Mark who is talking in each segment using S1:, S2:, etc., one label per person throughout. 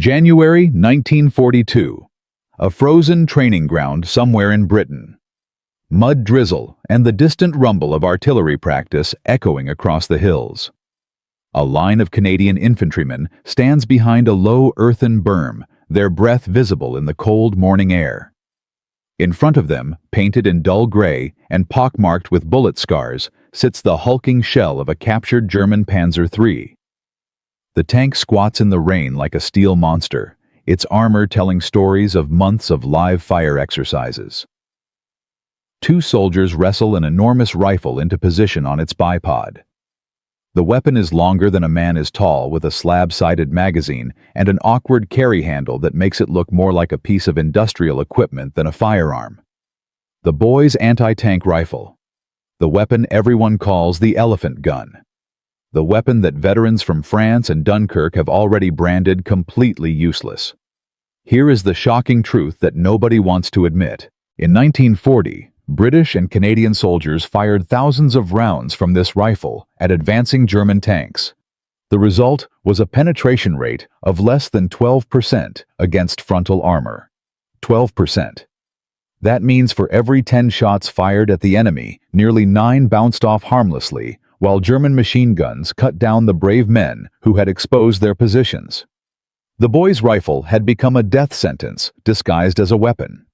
S1: January 1942. A frozen training ground somewhere in Britain. Mud drizzle and the distant rumble of artillery practice echoing across the hills. A line of Canadian infantrymen stands behind a low earthen berm, their breath visible in the cold morning air. In front of them, painted in dull gray and pockmarked with bullet scars, sits the hulking shell of a captured German Panzer III. The tank squats in the rain like a steel monster, its armor telling stories of months of live fire exercises. Two soldiers wrestle an enormous rifle into position on its bipod. The weapon is longer than a man is tall, with a slab-sided magazine and an awkward carry handle that makes it look more like a piece of industrial equipment than a firearm. The boy's anti-tank rifle. The weapon everyone calls the elephant gun. The weapon that veterans from France and Dunkirk have already branded completely useless. Here is the shocking truth that nobody wants to admit. In 1940, British and Canadian soldiers fired thousands of rounds from this rifle at advancing German tanks. The result was a penetration rate of less than 12% against frontal armor. 12%. That means for every 10 shots fired at the enemy, nearly 9 bounced off harmlessly, while German machine guns cut down the brave men who had exposed their positions. The boy's rifle had become a death sentence disguised as a weapon.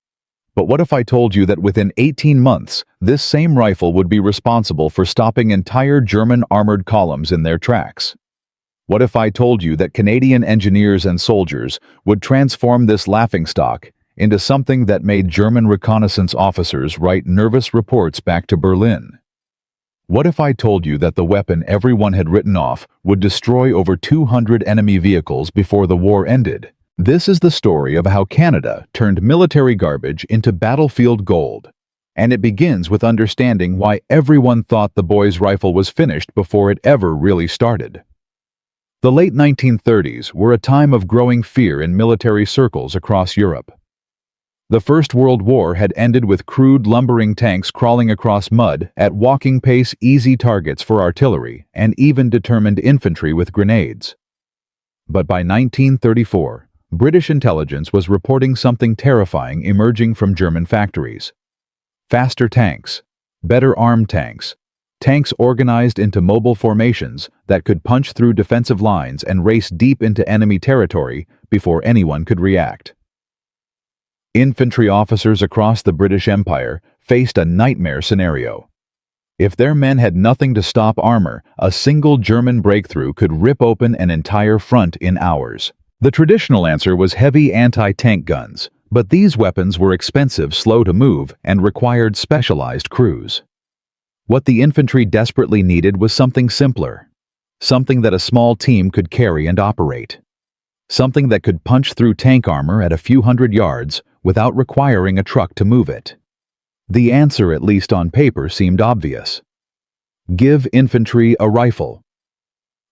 S1: But what if I told you that within 18 months, this same rifle would be responsible for stopping entire German armored columns in their tracks? What if I told you that Canadian engineers and soldiers would transform this laughingstock into something that made German reconnaissance officers write nervous reports back to Berlin? What if I told you that the weapon everyone had written off would destroy over 200 enemy vehicles before the war ended? This is the story of how Canada turned military garbage into battlefield gold. And it begins with understanding why everyone thought the boy's rifle was finished before it ever really started. The late 1930s were a time of growing fear in military circles across Europe. The First World War had ended with crude lumbering tanks crawling across mud at walking pace, easy targets for artillery, and even determined infantry with grenades. But by 1934, British intelligence was reporting something terrifying emerging from German factories. Faster tanks, better armed tanks, tanks organized into mobile formations that could punch through defensive lines and race deep into enemy territory before anyone could react. Infantry officers across the British Empire faced a nightmare scenario. If their men had nothing to stop armor, a single German breakthrough could rip open an entire front in hours. The traditional answer was heavy anti-tank guns, but these weapons were expensive, slow to move, and required specialized crews. What the infantry desperately needed was something simpler, something that a small team could carry and operate, something that could punch through tank armor at a few hundred yards without requiring a truck to move it. The answer, at least on paper, seemed obvious. Give infantry a rifle.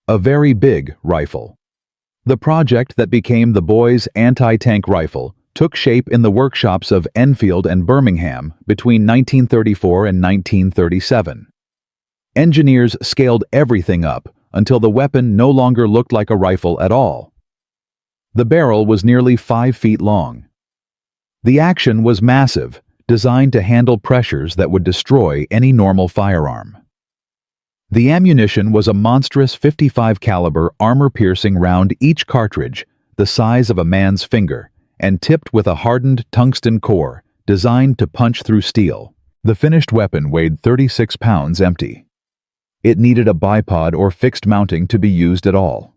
S1: A very big rifle. The project that became the boy's anti-tank rifle took shape in the workshops of Enfield and Birmingham between 1934 and 1937. Engineers scaled everything up until the weapon no longer looked like a rifle at all. The barrel was nearly 5 feet long. The action was massive, designed to handle pressures that would destroy any normal firearm. The ammunition was a monstrous 55 caliber armor-piercing round, each cartridge the size of a man's finger, and tipped with a hardened tungsten core designed to punch through steel. The finished weapon weighed 36 pounds empty. It needed a bipod or fixed mounting to be used at all.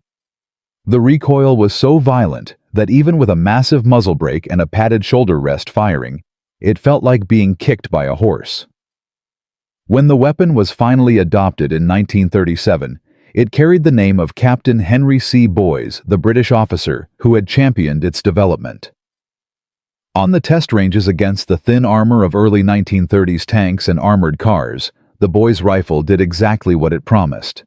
S1: The recoil was so violent that even with a massive muzzle brake and a padded shoulder rest firing, it felt like being kicked by a horse. When the weapon was finally adopted in 1937, it carried the name of Captain Henry C. Boys, the British officer who had championed its development. On the test ranges against the thin armor of early 1930s tanks and armored cars, the Boys rifle did exactly what it promised.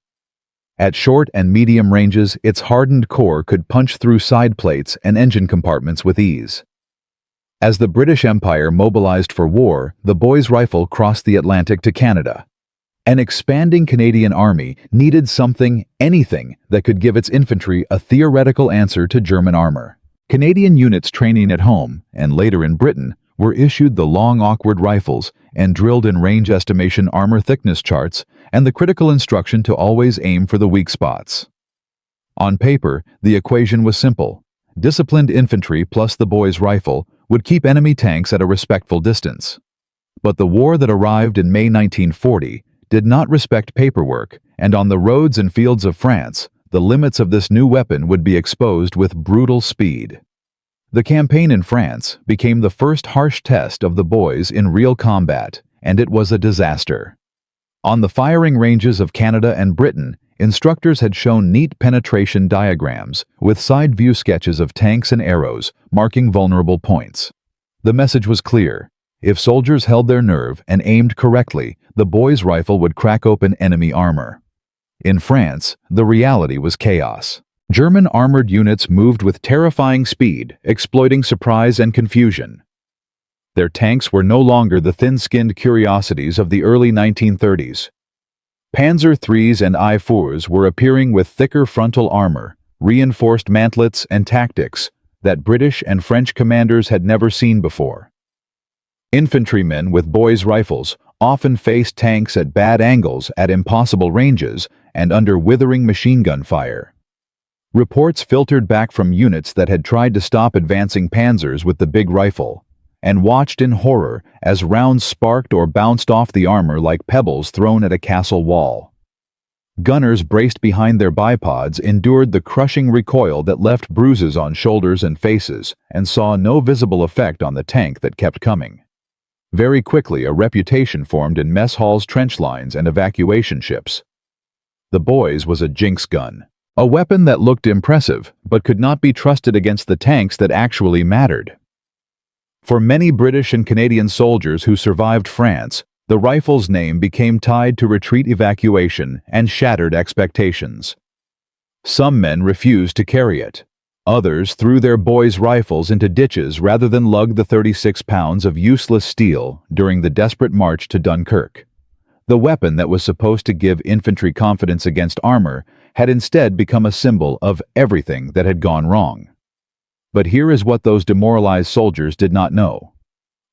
S1: At short and medium ranges, its hardened core could punch through side plates and engine compartments with ease. As the British Empire mobilized for war, the Boys rifle crossed the Atlantic to Canada. An expanding Canadian army needed something, anything, that could give its infantry a theoretical answer to German armor. Canadian units training at home, and later in Britain, were issued the long awkward rifles and drilled in range estimation armor thickness charts and the critical instruction to always aim for the weak spots. On paper, the equation was simple. Disciplined infantry plus the boy's rifle would keep enemy tanks at a respectful distance. But the war that arrived in May 1940 did not respect paperwork, and on the roads and fields of France, the limits of this new weapon would be exposed with brutal speed. The campaign in France became the first harsh test of the boys in real combat, and it was a disaster. On the firing ranges of Canada and Britain, instructors had shown neat penetration diagrams with side view sketches of tanks and arrows marking vulnerable points. The message was clear. If soldiers held their nerve and aimed correctly, the boy's rifle would crack open enemy armor. In France, the reality was chaos. German armored units moved with terrifying speed, exploiting surprise and confusion. Their tanks were no longer the thin-skinned curiosities of the early 1930s. Panzer IIIs and I-4s were appearing with thicker frontal armor, reinforced mantlets, and tactics that British and French commanders had never seen before. Infantrymen with boys' rifles often faced tanks at bad angles at impossible ranges and under withering machine gun fire. Reports filtered back from units that had tried to stop advancing panzers with the big rifle and watched in horror as rounds sparked or bounced off the armor like pebbles thrown at a castle wall. Gunners braced behind their bipods endured the crushing recoil that left bruises on shoulders and faces and saw no visible effect on the tank that kept coming. Very quickly, a reputation formed in mess halls, trench lines, and evacuation ships. The boy's was a jinx gun, a weapon that looked impressive but could not be trusted against the tanks that actually mattered. For many British and Canadian soldiers who survived France, the rifle's name became tied to retreat evacuation and shattered expectations. Some men refused to carry it. Others threw their boys' rifles into ditches rather than lug the 36 pounds of useless steel during the desperate march to Dunkirk. The weapon that was supposed to give infantry confidence against armor had instead become a symbol of everything that had gone wrong. But here is what those demoralized soldiers did not know.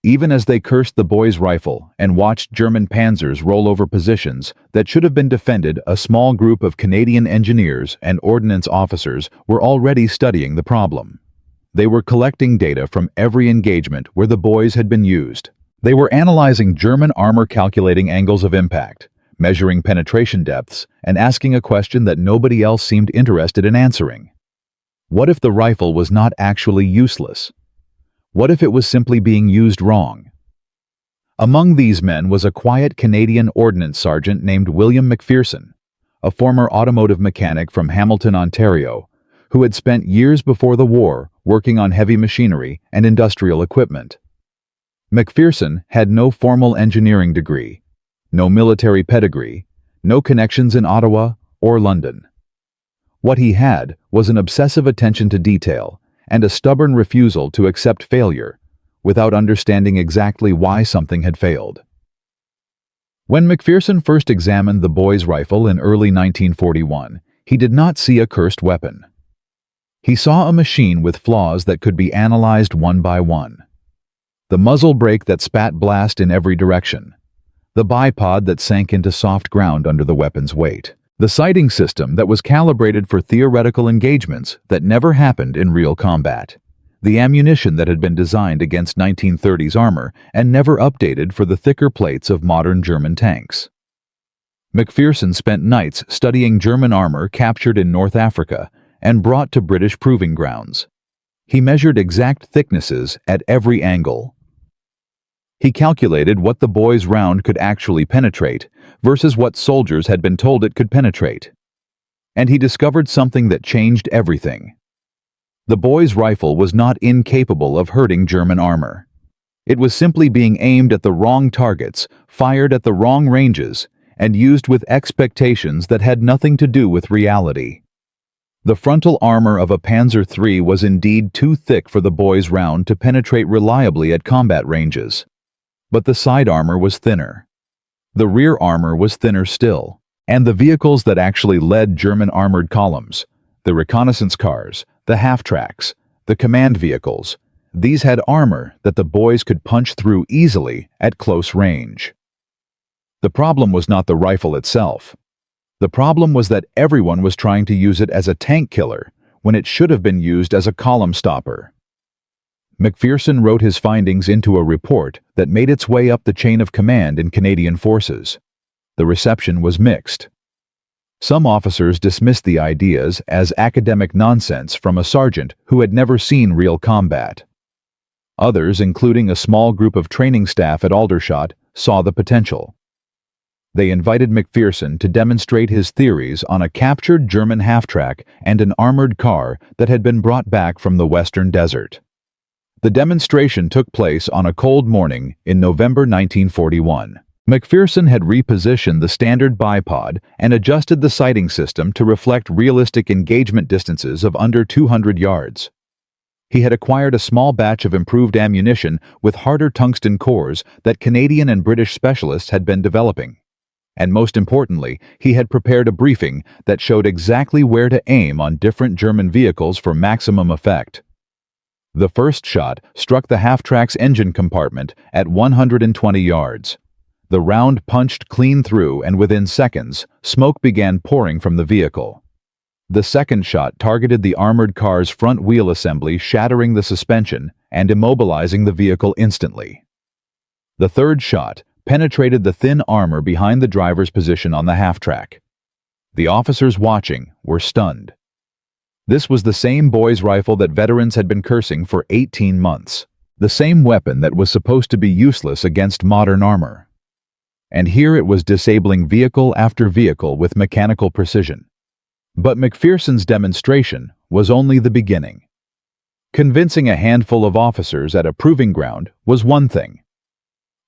S1: Even as they cursed the boy's rifle and watched German Panzers roll over positions that should have been defended, a small group of Canadian engineers and ordnance officers were already studying the problem. They were collecting data from every engagement where the boys had been used. They were analyzing German armor, calculating angles of impact, measuring penetration depths, and asking a question that nobody else seemed interested in answering. What if the rifle was not actually useless? What if it was simply being used wrong? Among these men was a quiet Canadian ordnance sergeant named William McPherson, a former automotive mechanic from Hamilton, Ontario, who had spent years before the war working on heavy machinery and industrial equipment. McPherson had no formal engineering degree, no military pedigree, no connections in Ottawa or London. What he had was an obsessive attention to detail and a stubborn refusal to accept failure without understanding exactly why something had failed. When McPherson first examined the boy's rifle in early 1941, he did not see a cursed weapon. He saw a machine with flaws that could be analyzed one by one. The muzzle brake that spat blast in every direction, the bipod that sank into soft ground under the weapon's weight, the sighting system that was calibrated for theoretical engagements that never happened in real combat, the ammunition that had been designed against 1930s armor and never updated for the thicker plates of modern German tanks. McPherson spent nights studying German armor captured in North Africa and brought to British proving grounds. He measured exact thicknesses at every angle. He calculated what the boy's round could actually penetrate versus what soldiers had been told it could penetrate. And he discovered something that changed everything. The boy's rifle was not incapable of hurting German armor. It was simply being aimed at the wrong targets, fired at the wrong ranges, and used with expectations that had nothing to do with reality. The frontal armor of a Panzer III was indeed too thick for the boy's round to penetrate reliably at combat ranges. But the side armor was thinner. The rear armor was thinner still, and the vehicles that actually led German armored columns, the reconnaissance cars, the half-tracks, the command vehicles. These had armor that the boys could punch through easily at close range. The problem was not the rifle itself. The problem was that everyone was trying to use it as a tank killer when it should have been used as a column stopper. McPherson wrote his findings into a report that made its way up the chain of command in Canadian forces. The reception was mixed. Some officers dismissed the ideas as academic nonsense from a sergeant who had never seen real combat. Others, including a small group of training staff at Aldershot, saw the potential. They invited McPherson to demonstrate his theories on a captured German half-track and an armored car that had been brought back from the western desert. The demonstration took place on a cold morning in November 1941. McPherson had repositioned the standard bipod and adjusted the sighting system to reflect realistic engagement distances of under 200 yards. He had acquired a small batch of improved ammunition with harder tungsten cores that Canadian and British specialists had been developing. And most importantly, he had prepared a briefing that showed exactly where to aim on different German vehicles for maximum effect. The first shot struck the half-track's engine compartment at 120 yards. The round punched clean through, and within seconds, smoke began pouring from the vehicle. The second shot targeted the armored car's front wheel assembly, shattering the suspension and immobilizing the vehicle instantly. The third shot penetrated the thin armor behind the driver's position on the half-track. The officers watching were stunned. This was the same boy's rifle that veterans had been cursing for 18 months, the same weapon that was supposed to be useless against modern armor. And here it was disabling vehicle after vehicle with mechanical precision. But McPherson's demonstration was only the beginning. Convincing a handful of officers at a proving ground was one thing.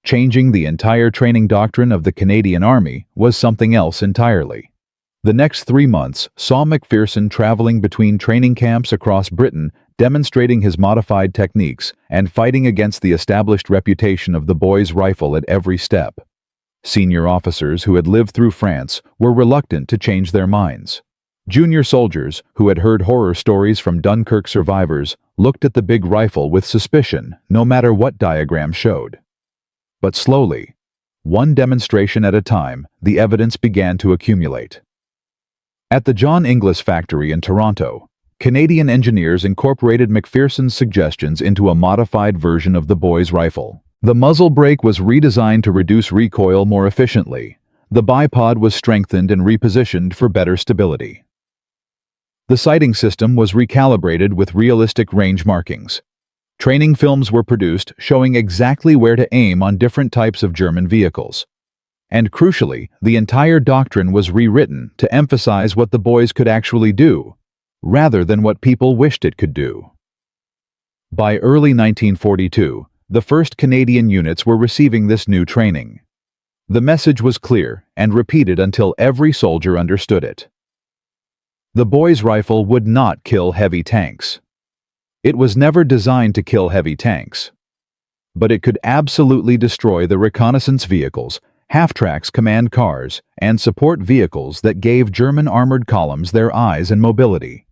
S1: Changing the entire training doctrine of the Canadian Army was something else entirely. The next 3 months saw McPherson traveling between training camps across Britain, demonstrating his modified techniques and fighting against the established reputation of the boy's rifle at every step. Senior officers who had lived through France were reluctant to change their minds. Junior soldiers who had heard horror stories from Dunkirk survivors looked at the big rifle with suspicion, no matter what diagram showed. But slowly, one demonstration at a time, the evidence began to accumulate. At the John Inglis factory in Toronto, Canadian engineers incorporated McPherson's suggestions into a modified version of the boy's rifle. The muzzle brake was redesigned to reduce recoil more efficiently. The bipod was strengthened and repositioned for better stability. The sighting system was recalibrated with realistic range markings. Training films were produced showing exactly where to aim on different types of German vehicles. And crucially, the entire doctrine was rewritten to emphasize what the boys could actually do, rather than what people wished it could do. By early 1942, the first Canadian units were receiving this new training. The message was clear and repeated until every soldier understood it. The boy's rifle would not kill heavy tanks. It was never designed to kill heavy tanks. But it could absolutely destroy the reconnaissance vehicles, half-tracks, command cars, and support vehicles that gave German armored columns their eyes and mobility.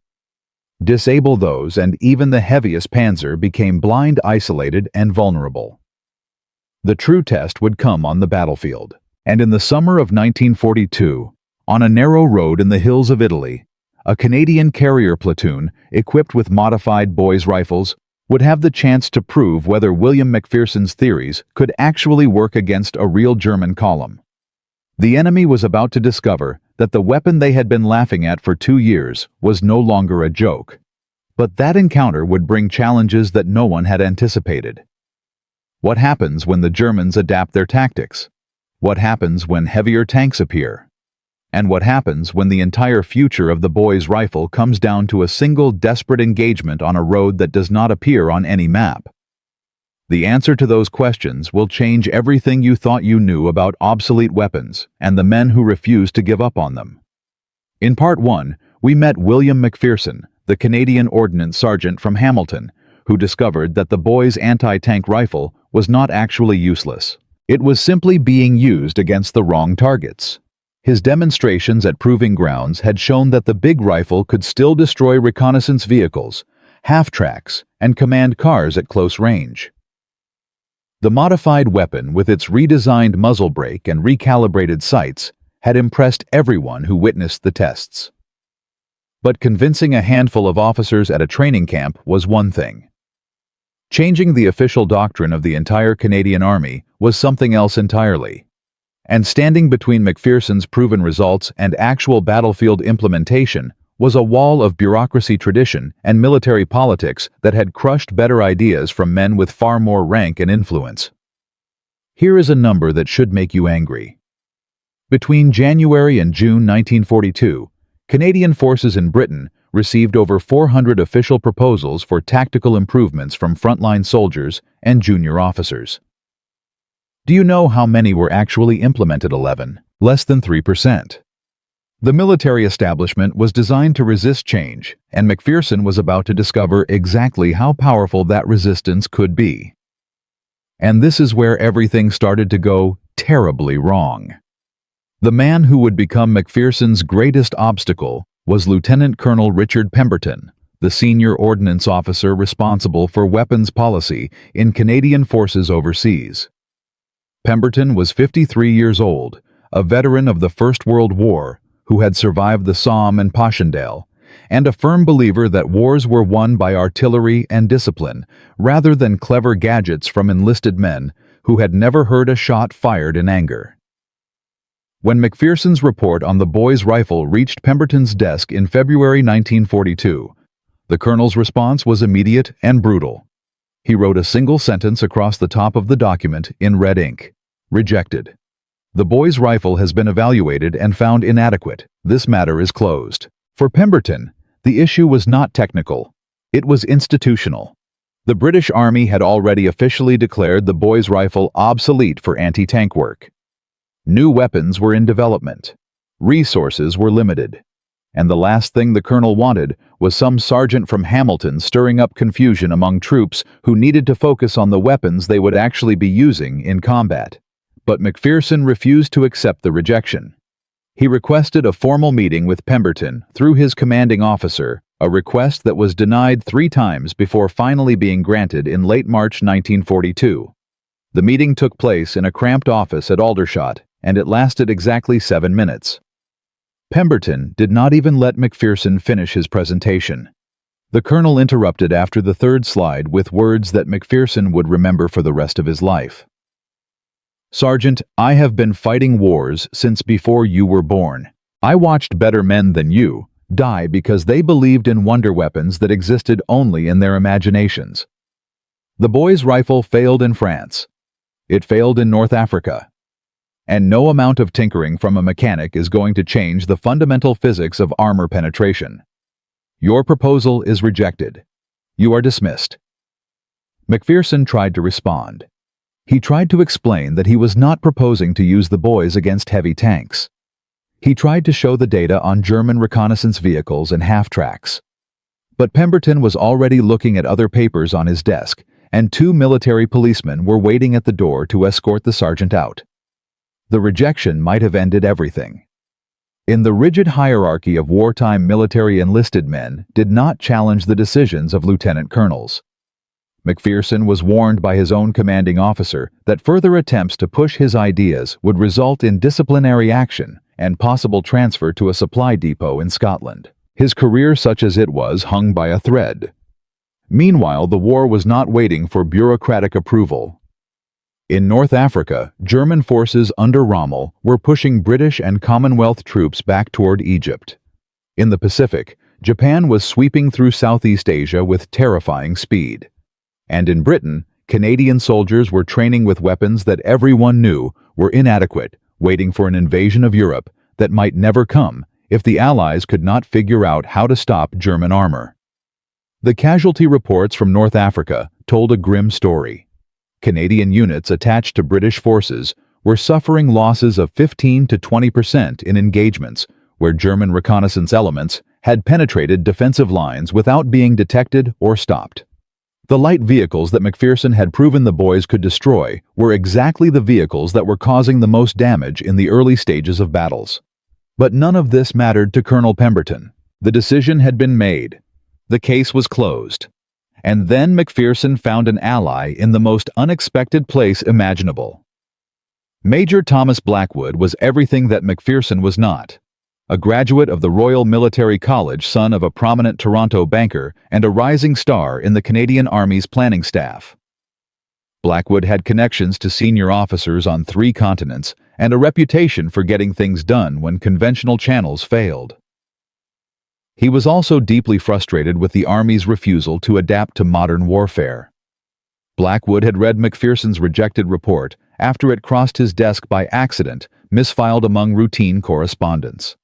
S1: Disable those, and even the heaviest Panzer became blind, isolated, and vulnerable. The true test would come on the battlefield. And in the summer of 1942, on a narrow road in the hills of Italy, a Canadian carrier platoon, equipped with modified boys' rifles, would have the chance to prove whether William McPherson's theories could actually work against a real German column. The enemy was about to discover that the weapon they had been laughing at for 2 years was no longer a joke. But that encounter would bring challenges that no one had anticipated. What happens when the Germans adapt their tactics? What happens when heavier tanks appear? And what happens when the entire future of the boy's rifle comes down to a single desperate engagement on a road that does not appear on any map? The answer to those questions will change everything you thought you knew about obsolete weapons and the men who refused to give up on them. In Part 1, we met William McPherson, the Canadian Ordnance Sergeant from Hamilton, who discovered that the boy's anti-tank rifle was not actually useless. It was simply being used against the wrong targets. His demonstrations at proving grounds had shown that the big rifle could still destroy reconnaissance vehicles. half-tracks, and command cars at close range. The modified weapon, with its redesigned muzzle brake and recalibrated sights, had impressed everyone who witnessed the tests. But convincing a handful of officers at a training camp was one thing. Changing the official doctrine of the entire Canadian Army was something else entirely. And standing between McPherson's proven results and actual battlefield implementation was a wall of bureaucracy tradition and military politics that had crushed better ideas from men with far more rank and influence. Here is a number that should make you angry. Between January and June 1942, Canadian forces in Britain received over 400 official proposals for tactical improvements from frontline soldiers and junior officers. Do you know how many were actually implemented? 11, less than 3%. The military establishment was designed to resist change, and McPherson was about to discover exactly how powerful that resistance could be. And this is where everything started to go terribly wrong. The man who would become McPherson's greatest obstacle was Lieutenant Colonel Richard Pemberton, the senior ordnance officer responsible for weapons policy in Canadian forces overseas. Pemberton was 53 years old, a veteran of the First World War, who had survived the Somme and Passchendaele, and a firm believer that wars were won by artillery and discipline rather than clever gadgets from enlisted men who had never heard a shot fired in anger. When McPherson's report on the boy's rifle reached Pemberton's desk in February 1942, the colonel's response was immediate and brutal. He wrote a single sentence across the top of the document in red ink: "Rejected. The boy's rifle has been evaluated and found inadequate. This matter is closed." For Pemberton, the issue was not technical. It was institutional. The British Army had already officially declared the boy's rifle obsolete for anti-tank work. New weapons were in development. Resources were limited. And the last thing the colonel wanted was some sergeant from Hamilton stirring up confusion among troops who needed to focus on the weapons they would actually be using in combat. But McPherson refused to accept the rejection. He requested a formal meeting with Pemberton through his commanding officer, a request that was denied 3 times before finally being granted in late March 1942. The meeting took place in a cramped office at Aldershot, and it lasted exactly 7 minutes. Pemberton did not even let McPherson finish his presentation. The colonel interrupted after the 3rd slide with words that McPherson would remember for the rest of his life. "Sergeant, I have been fighting wars since before you were born. I watched better men than you die because they believed in wonder weapons that existed only in their imaginations. The boy's rifle failed in France. It failed in North Africa. And no amount of tinkering from a mechanic is going to change the fundamental physics of armor penetration. Your proposal is rejected. You are dismissed." McPherson tried to respond. He tried to explain that he was not proposing to use the boys against heavy tanks. He tried to show the data on German reconnaissance vehicles and half-tracks. But Pemberton was already looking at other papers on his desk, and 2 military policemen were waiting at the door to escort the sergeant out. The rejection might have ended everything. In the rigid hierarchy of wartime military enlisted men did not challenge the decisions of lieutenant colonels. McPherson was warned by his own commanding officer that further attempts to push his ideas would result in disciplinary action and possible transfer to a supply depot in Scotland. His career, such as it was, hung by a thread. Meanwhile, the war was not waiting for bureaucratic approval. In North Africa, German forces under Rommel were pushing British and Commonwealth troops back toward Egypt. In the Pacific, Japan was sweeping through Southeast Asia with terrifying speed. And in Britain, Canadian soldiers were training with weapons that everyone knew were inadequate, waiting for an invasion of Europe that might never come if the Allies could not figure out how to stop German armor. The casualty reports from North Africa told a grim story. Canadian units attached to British forces were suffering losses of 15 to 20% in engagements where German reconnaissance elements had penetrated defensive lines without being detected or stopped. The light vehicles that McPherson had proven the boys could destroy were exactly the vehicles that were causing the most damage in the early stages of battles. But none of this mattered to Colonel Pemberton. The decision had been made. The case was closed. And then McPherson found an ally in the most unexpected place imaginable. Major Thomas Blackwood was everything that McPherson was not. A graduate of the Royal Military College, son of a prominent Toronto banker, and a rising star in the Canadian Army's planning staff. Blackwood had connections to senior officers on 3 continents and a reputation for getting things done when conventional channels failed. He was also deeply frustrated with the Army's refusal to adapt to modern warfare. Blackwood had read McPherson's rejected report after it crossed his desk by accident, misfiled among routine correspondence.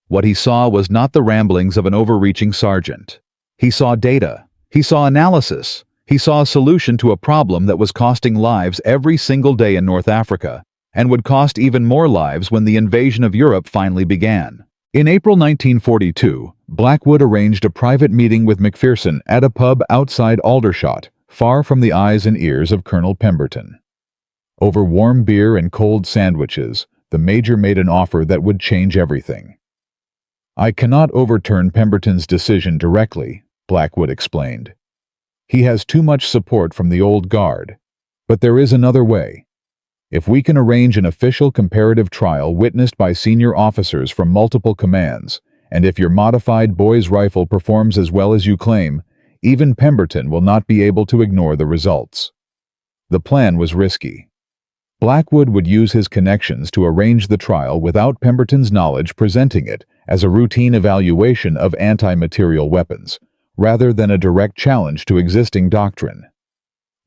S1: What he saw was not the ramblings of an overreaching sergeant. He saw data. He saw analysis. He saw a solution to a problem that was costing lives every single day in North Africa, and would cost even more lives when the invasion of Europe finally began. In April 1942, Blackwood arranged a private meeting with McPherson at a pub outside Aldershot, far from the eyes and ears of Colonel Pemberton. Over warm beer and cold sandwiches, the Major made an offer that would change everything. "I cannot overturn Pemberton's decision directly," Blackwood explained. "He has too much support from the old guard. But there is another way. If we can arrange an official comparative trial witnessed by senior officers from multiple commands, and if your modified boy's rifle performs as well as you claim, even Pemberton will not be able to ignore the results." The plan was risky. Blackwood would use his connections to arrange the trial without Pemberton's knowledge, presenting it as a routine evaluation of anti-material weapons, rather than a direct challenge to existing doctrine.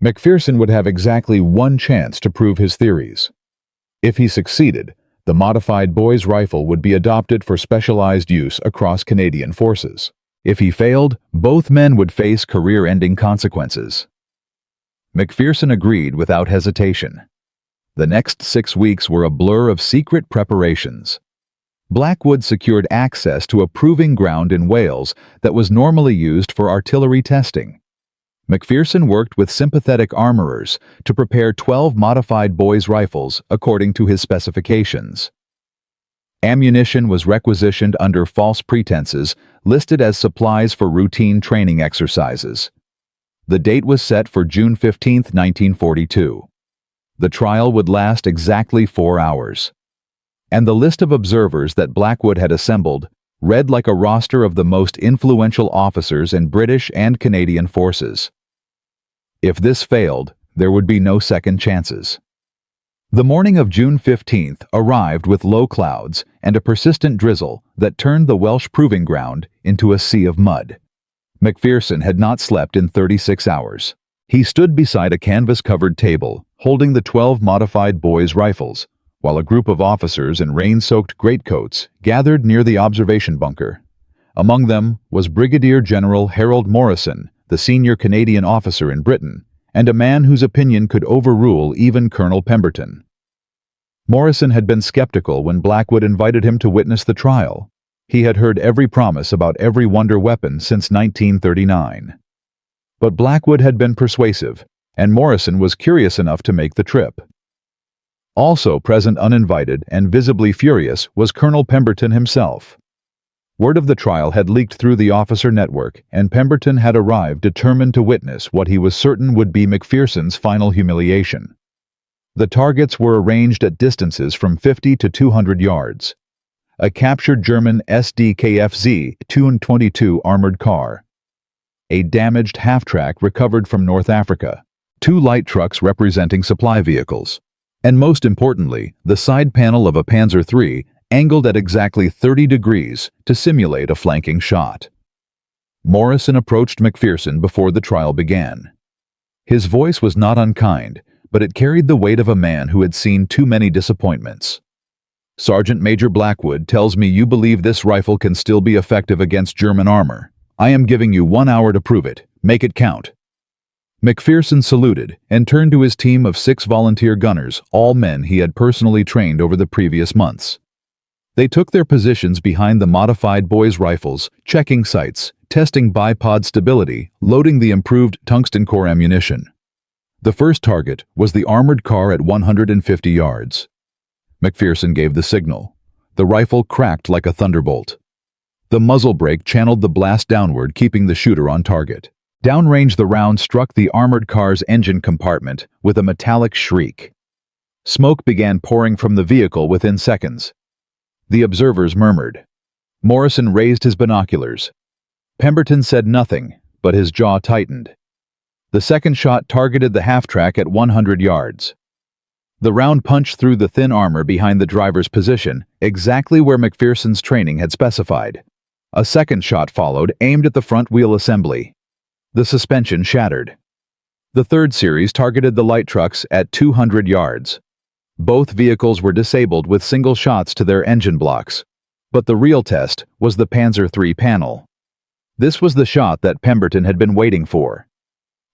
S1: McPherson would have exactly one chance to prove his theories. If he succeeded, the modified boy's rifle would be adopted for specialized use across Canadian forces. If he failed, both men would face career-ending consequences. McPherson agreed without hesitation. The next 6 weeks were a blur of secret preparations. Blackwood secured access to a proving ground in Wales that was normally used for artillery testing. McPherson worked with sympathetic armorers to prepare 12 modified boys' rifles according to his specifications. Ammunition was requisitioned under false pretenses, listed as supplies for routine training exercises. The date was set for June 15, 1942. The trial would last exactly 4 hours. And the list of observers that Blackwood had assembled read like a roster of the most influential officers in British and Canadian forces. If this failed, there would be no second chances. The morning of June 15th arrived with low clouds and a persistent drizzle that turned the Welsh proving ground into a sea of mud. McPherson had not slept in 36 hours. He stood beside a canvas-covered table, holding the 12 modified boys' rifles, while a group of officers in rain-soaked greatcoats gathered near the observation bunker. Among them was Brigadier General Harold Morrison, the senior Canadian officer in Britain, and a man whose opinion could overrule even Colonel Pemberton. Morrison had been skeptical when Blackwood invited him to witness the trial. He had heard every promise about every wonder weapon since 1939. But Blackwood had been persuasive, and Morrison was curious enough to make the trip. Also present uninvited and visibly furious was Colonel Pemberton himself. Word of the trial had leaked through the officer network, and Pemberton had arrived determined to witness what he was certain would be McPherson's final humiliation. The targets were arranged at distances from 50 to 200 yards. A captured German SDKFZ 222 armored car. A damaged half-track recovered from North Africa. 2 light trucks representing supply vehicles. And most importantly, the side panel of a Panzer III angled at exactly 30 degrees to simulate a flanking shot. Morrison approached McPherson before the trial began. His voice was not unkind, but it carried the weight of a man who had seen too many disappointments. "Sergeant Major Blackwood tells me you believe this rifle can still be effective against German armor. I am giving you 1 hour to prove it. Make it count." McPherson saluted and turned to his team of 6 volunteer gunners, all men he had personally trained over the previous months. They took their positions behind the modified boys' rifles, checking sights, testing bipod stability, loading the improved tungsten core ammunition. The first target was the armored car at 150 yards. McPherson gave the signal. The rifle cracked like a thunderbolt. The muzzle brake channeled the blast downward, keeping the shooter on target. Downrange, the round struck the armored car's engine compartment with a metallic shriek. Smoke began pouring from the vehicle within seconds. The observers murmured. Morrison raised his binoculars. Pemberton said nothing, but his jaw tightened. The second shot targeted the half-track at 100 yards. The round punched through the thin armor behind the driver's position, exactly where McPherson's training had specified. A second shot followed, aimed at the front wheel assembly. The suspension shattered. The third series targeted the light trucks at 200 yards. Both vehicles were disabled with single shots to their engine blocks. But the real test was the Panzer III panel. This was the shot that Pemberton had been waiting for.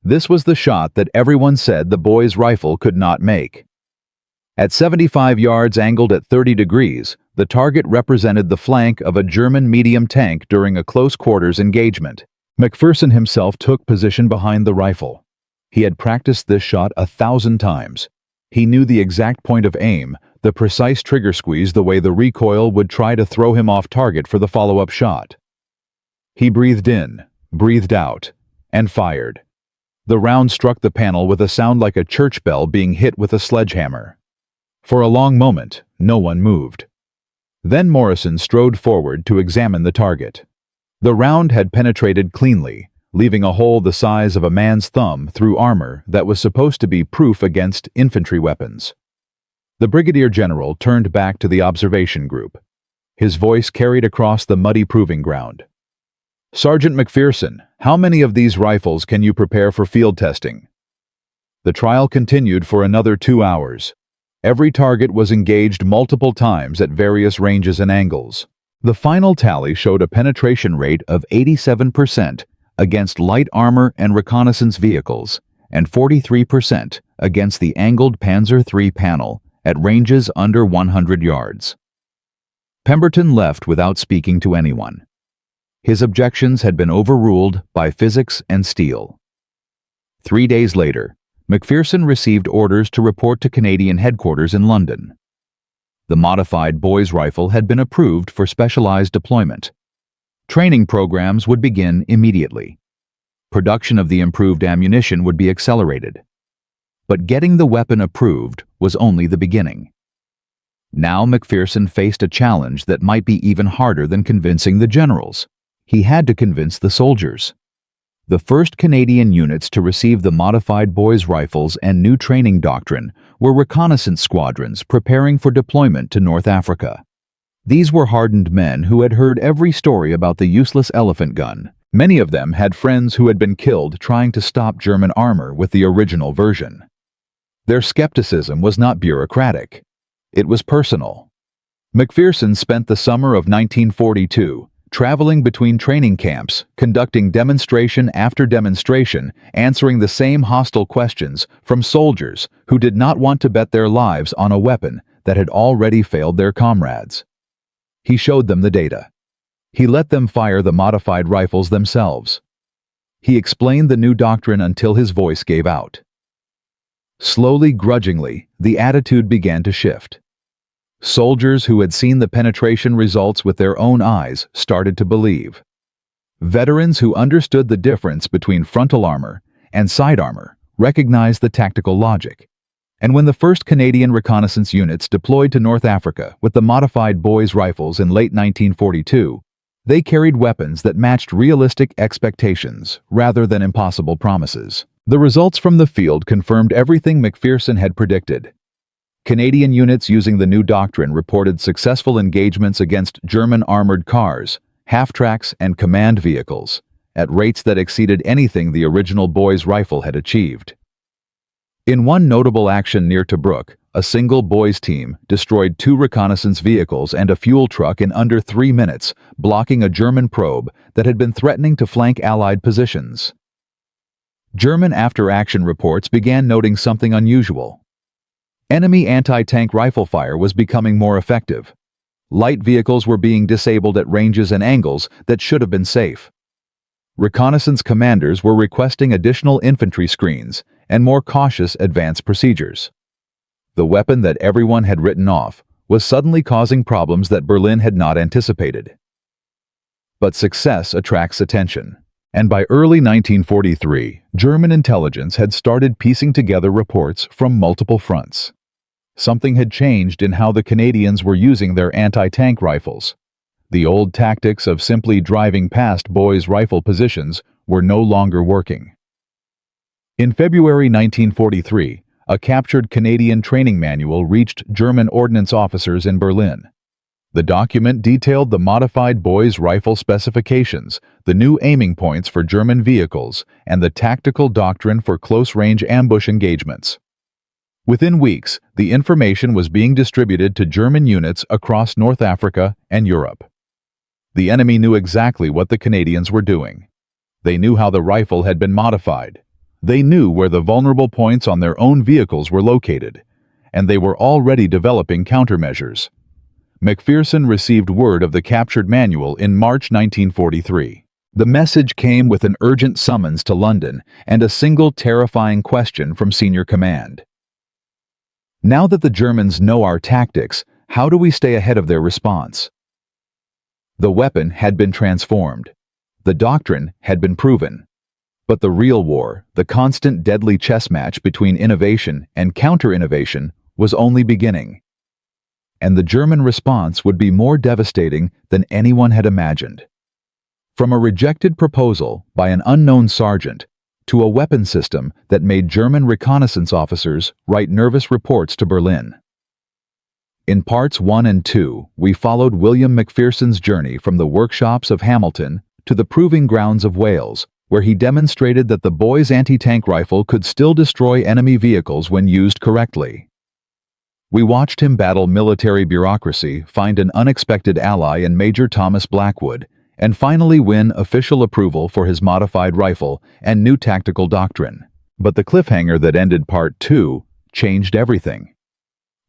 S1: This was the shot that everyone said the boy's rifle could not make. At 75 yards angled at 30 degrees, the target represented the flank of a German medium tank during a close-quarters engagement. McPherson himself took position behind the rifle. He had practiced this shot 1,000 times. He knew the exact point of aim, the precise trigger squeeze, the way the recoil would try to throw him off target for the follow-up shot. He breathed in, breathed out, and fired. The round struck the panel with a sound like a church bell being hit with a sledgehammer. For a long moment, no one moved. Then Morrison strode forward to examine the target. The round had penetrated cleanly, leaving a hole the size of a man's thumb through armor that was supposed to be proof against infantry weapons. The brigadier general turned back to the observation group. His voice carried across the muddy proving ground. "Sergeant McPherson, how many of these rifles can you prepare for field testing?" The trial continued for another 2 hours. Every target was engaged multiple times at various ranges and angles. The final tally showed a penetration rate of 87% against light armor and reconnaissance vehicles, and 43% against the angled Panzer III panel at ranges under 100 yards. Pemberton left without speaking to anyone. His objections had been overruled by physics and steel. 3 days later, McPherson received orders to report to Canadian headquarters in London. The modified boy's rifle had been approved for specialized deployment. Training programs would begin immediately. Production of the improved ammunition would be accelerated. But getting the weapon approved was only the beginning. Now McPherson faced a challenge that might be even harder than convincing the generals. He had to convince the soldiers. The first Canadian units to receive the modified boys' rifles and new training doctrine were reconnaissance squadrons preparing for deployment to North Africa. These were hardened men who had heard every story about the useless elephant gun. Many of them had friends who had been killed trying to stop German armor with the original version. Their skepticism was not bureaucratic. It was personal. McPherson spent the summer of 1942 traveling between training camps, conducting demonstration after demonstration, answering the same hostile questions from soldiers who did not want to bet their lives on a weapon that had already failed their comrades. He showed them the data. He let them fire the modified rifles themselves. He explained the new doctrine until his voice gave out. Slowly, grudgingly, the attitude began to shift. Soldiers who had seen the penetration results with their own eyes started to believe. Veterans who understood the difference between frontal armor and side armor recognized the tactical logic. And when the first Canadian reconnaissance units deployed to North Africa with the modified boys' rifles in late 1942, they carried weapons that matched realistic expectations rather than impossible promises. The results from the field confirmed everything McPherson had predicted. Canadian units using the new doctrine reported successful engagements against German armored cars, half-tracks, and command vehicles, at rates that exceeded anything the original boys' rifle had achieved. In one notable action near Tobruk, a single boys' team destroyed 2 reconnaissance vehicles and a fuel truck in under 3 minutes, blocking a German probe that had been threatening to flank Allied positions. German after-action reports began noting something unusual. Enemy anti-tank rifle fire was becoming more effective. Light vehicles were being disabled at ranges and angles that should have been safe. Reconnaissance commanders were requesting additional infantry screens and more cautious advance procedures. The weapon that everyone had written off was suddenly causing problems that Berlin had not anticipated. But success attracts attention. And by early 1943, German intelligence had started piecing together reports from multiple fronts. Something had changed in how the Canadians were using their anti-tank rifles. The old tactics of simply driving past boys' rifle positions were no longer working. In February 1943, a captured Canadian training manual reached German ordnance officers in Berlin. The document detailed the modified boys' rifle specifications, the new aiming points for German vehicles, and the tactical doctrine for close-range ambush engagements. Within weeks, the information was being distributed to German units across North Africa and Europe. The enemy knew exactly what the Canadians were doing. They knew how the rifle had been modified. They knew where the vulnerable points on their own vehicles were located, and they were already developing countermeasures. McPherson received word of the captured manual in March 1943. The message came with an urgent summons to London and a single terrifying question from senior command. Now that the Germans know our tactics, how do we stay ahead of their response? The weapon had been transformed. The doctrine had been proven. But the real war, the constant deadly chess match between innovation and counter-innovation, was only beginning. And the German response would be more devastating than anyone had imagined. From a rejected proposal by an unknown sergeant to a weapon system that made German reconnaissance officers write nervous reports to Berlin. In parts 1 and 2, we followed William McPherson's journey from the workshops of Hamilton to the proving grounds of Wales, where he demonstrated that the boys' anti-tank rifle could still destroy enemy vehicles when used correctly. We watched him battle military bureaucracy, find an unexpected ally in Major Thomas Blackwood, and finally win official approval for his modified rifle and new tactical doctrine. But the cliffhanger that ended Part 2 changed everything.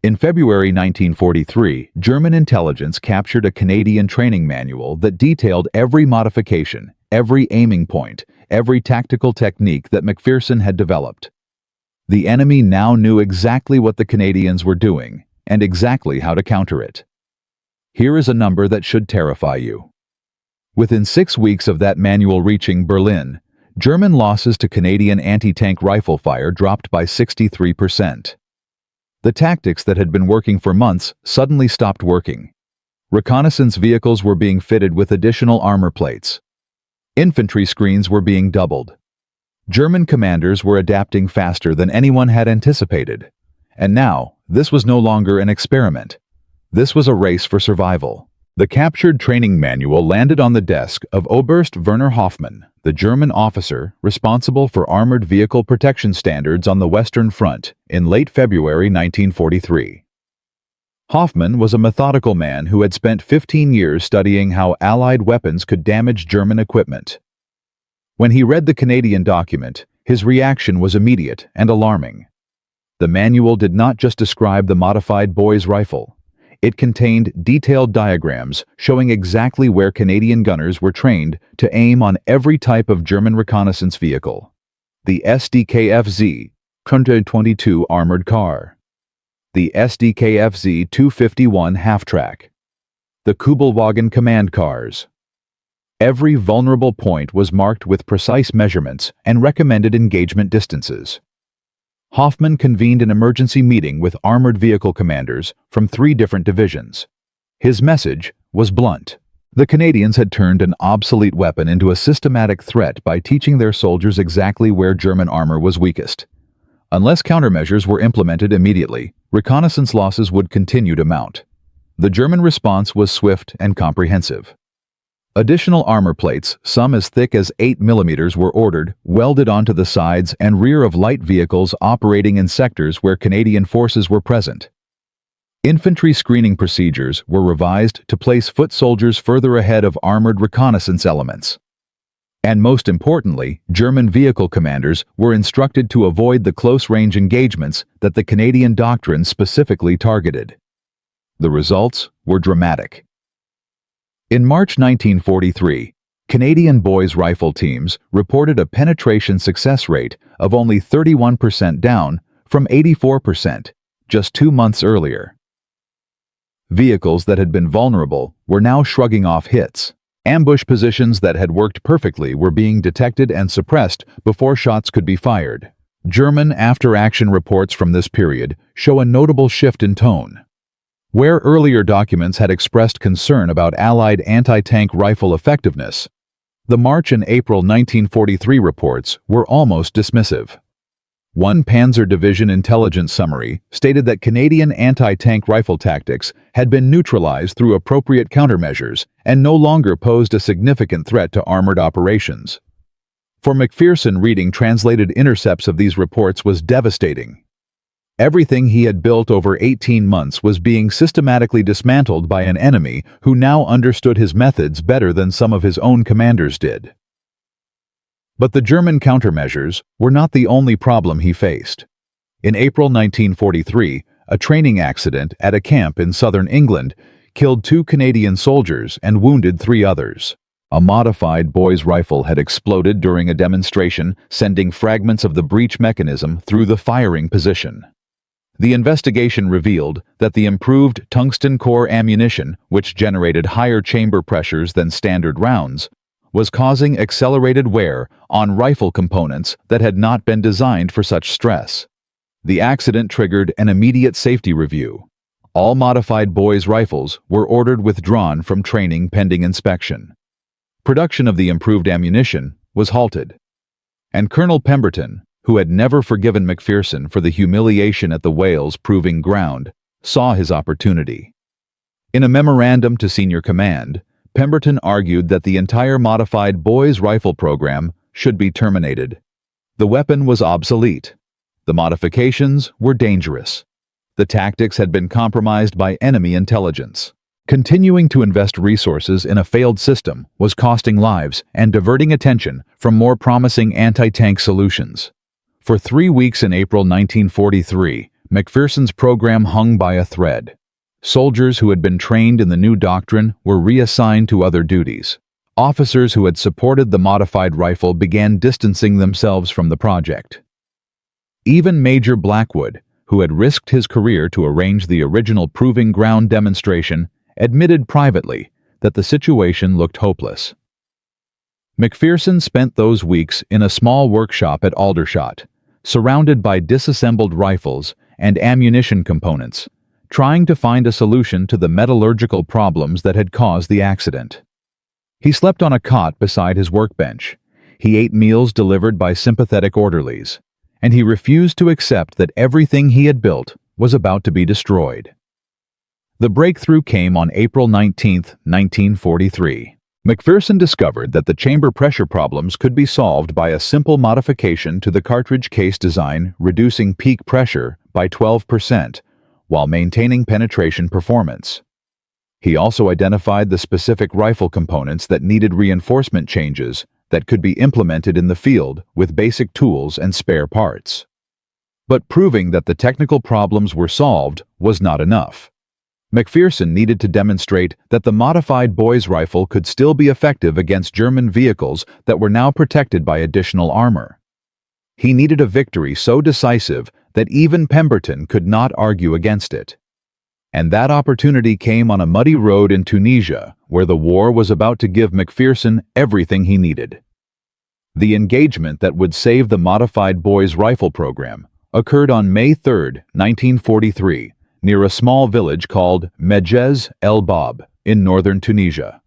S1: In February 1943, German intelligence captured a Canadian training manual that detailed every modification, every aiming point, every tactical technique that McPherson had developed. The enemy now knew exactly what the Canadians were doing and exactly how to counter it. Here is a number that should terrify you. Within 6 weeks of that manual reaching Berlin, German losses to Canadian anti-tank rifle fire dropped by 63%. The tactics that had been working for months suddenly stopped working. Reconnaissance vehicles were being fitted with additional armor plates. Infantry screens were being doubled. German commanders were adapting faster than anyone had anticipated. And now, this was no longer an experiment. This was a race for survival. The captured training manual landed on the desk of Oberst Werner Hoffmann, the German officer responsible for armored vehicle protection standards on the Western Front, in late February 1943. Hoffmann was a methodical man who had spent 15 years studying how Allied weapons could damage German equipment. When he read the Canadian document, his reaction was immediate and alarming. The manual did not just describe the modified boys' rifle. It contained detailed diagrams showing exactly where Canadian gunners were trained to aim on every type of German reconnaissance vehicle. The SDKFZ 122 armored car. The SDKFZ 251 half-track. The Kubelwagen command cars. Every vulnerable point was marked with precise measurements and recommended engagement distances. Hoffmann convened an emergency meeting with armored vehicle commanders from 3 different divisions. His message was blunt. The Canadians had turned an obsolete weapon into a systematic threat by teaching their soldiers exactly where German armor was weakest. Unless countermeasures were implemented immediately, reconnaissance losses would continue to mount. The German response was swift and comprehensive. Additional armor plates, some as thick as 8 mm, were ordered, welded onto the sides and rear of light vehicles operating in sectors where Canadian forces were present. Infantry screening procedures were revised to place foot soldiers further ahead of armored reconnaissance elements. And most importantly, German vehicle commanders were instructed to avoid the close-range engagements that the Canadian doctrine specifically targeted. The results were dramatic. In March 1943, Canadian boys' rifle teams reported a penetration success rate of only 31%, down from 84% just 2 months earlier. Vehicles that had been vulnerable were now shrugging off hits. Ambush positions that had worked perfectly were being detected and suppressed before shots could be fired. German after-action reports from this period show a notable shift in tone. Where earlier documents had expressed concern about Allied anti-tank rifle effectiveness, the March and April 1943 reports were almost dismissive. One Panzer Division intelligence summary stated that Canadian anti-tank rifle tactics had been neutralized through appropriate countermeasures and no longer posed a significant threat to armored operations. For McPherson, reading translated intercepts of these reports was devastating. Everything he had built over 18 months was being systematically dismantled by an enemy who now understood his methods better than some of his own commanders did. But the German countermeasures were not the only problem he faced. In April 1943, a training accident at a camp in southern England killed 2 Canadian soldiers and wounded 3 others. A modified boy's rifle had exploded during a demonstration, sending fragments of the breech mechanism through the firing position. The investigation revealed that the improved tungsten core ammunition, which generated higher chamber pressures than standard rounds, was causing accelerated wear on rifle components that had not been designed for such stress. The accident triggered an immediate safety review. All modified boys' rifles were ordered withdrawn from training pending inspection. Production of the improved ammunition was halted. And Colonel Pemberton, who had never forgiven McPherson for the humiliation at the Wales Proving Ground, saw his opportunity. In a memorandum to senior command, Pemberton argued that the entire modified boys' rifle program should be terminated. The weapon was obsolete. The modifications were dangerous. The tactics had been compromised by enemy intelligence. Continuing to invest resources in a failed system was costing lives and diverting attention from more promising anti-tank solutions. For 3 weeks in April 1943, McPherson's program hung by a thread. Soldiers who had been trained in the new doctrine were reassigned to other duties. Officers who had supported the modified rifle began distancing themselves from the project. Even Major Blackwood, who had risked his career to arrange the original Proving Ground demonstration, admitted privately that the situation looked hopeless. McPherson spent those weeks in a small workshop at Aldershot, surrounded by disassembled rifles and ammunition components, trying to find a solution to the metallurgical problems that had caused the accident. He slept on a cot beside his workbench. He ate meals delivered by sympathetic orderlies, and he refused to accept that everything he had built was about to be destroyed. The breakthrough came on April 19, 1943. McPherson discovered that the chamber pressure problems could be solved by a simple modification to the cartridge case design, reducing peak pressure by 12%, while maintaining penetration performance. He also identified the specific rifle components that needed reinforcement changes that could be implemented in the field with basic tools and spare parts. But proving that the technical problems were solved was not enough. McPherson needed to demonstrate that the modified boys' rifle could still be effective against German vehicles that were now protected by additional armor. He needed a victory so decisive that even Pemberton could not argue against it. And that opportunity came on a muddy road in Tunisia, where the war was about to give McPherson everything he needed. The engagement that would save the modified boys' rifle program occurred on May 3, 1943, near a small village called Medjez El Bab in northern Tunisia.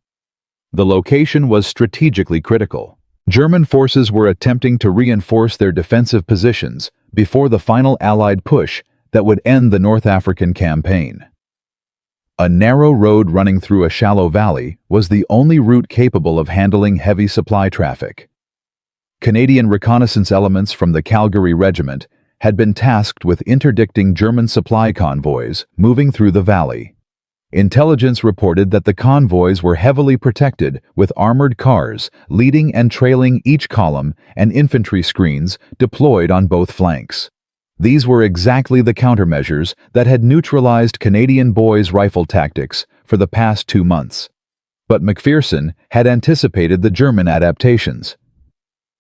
S1: The location was strategically critical. German forces were attempting to reinforce their defensive positions before the final Allied push that would end the North African campaign. A narrow road running through a shallow valley was the only route capable of handling heavy supply traffic. Canadian reconnaissance elements from the Calgary Regiment had been tasked with interdicting German supply convoys moving through the valley. Intelligence reported that the convoys were heavily protected with armored cars leading and trailing each column and infantry screens deployed on both flanks. These were exactly the countermeasures that had neutralized Canadian boys' rifle tactics for the past 2 months. But McPherson had anticipated the German adaptations.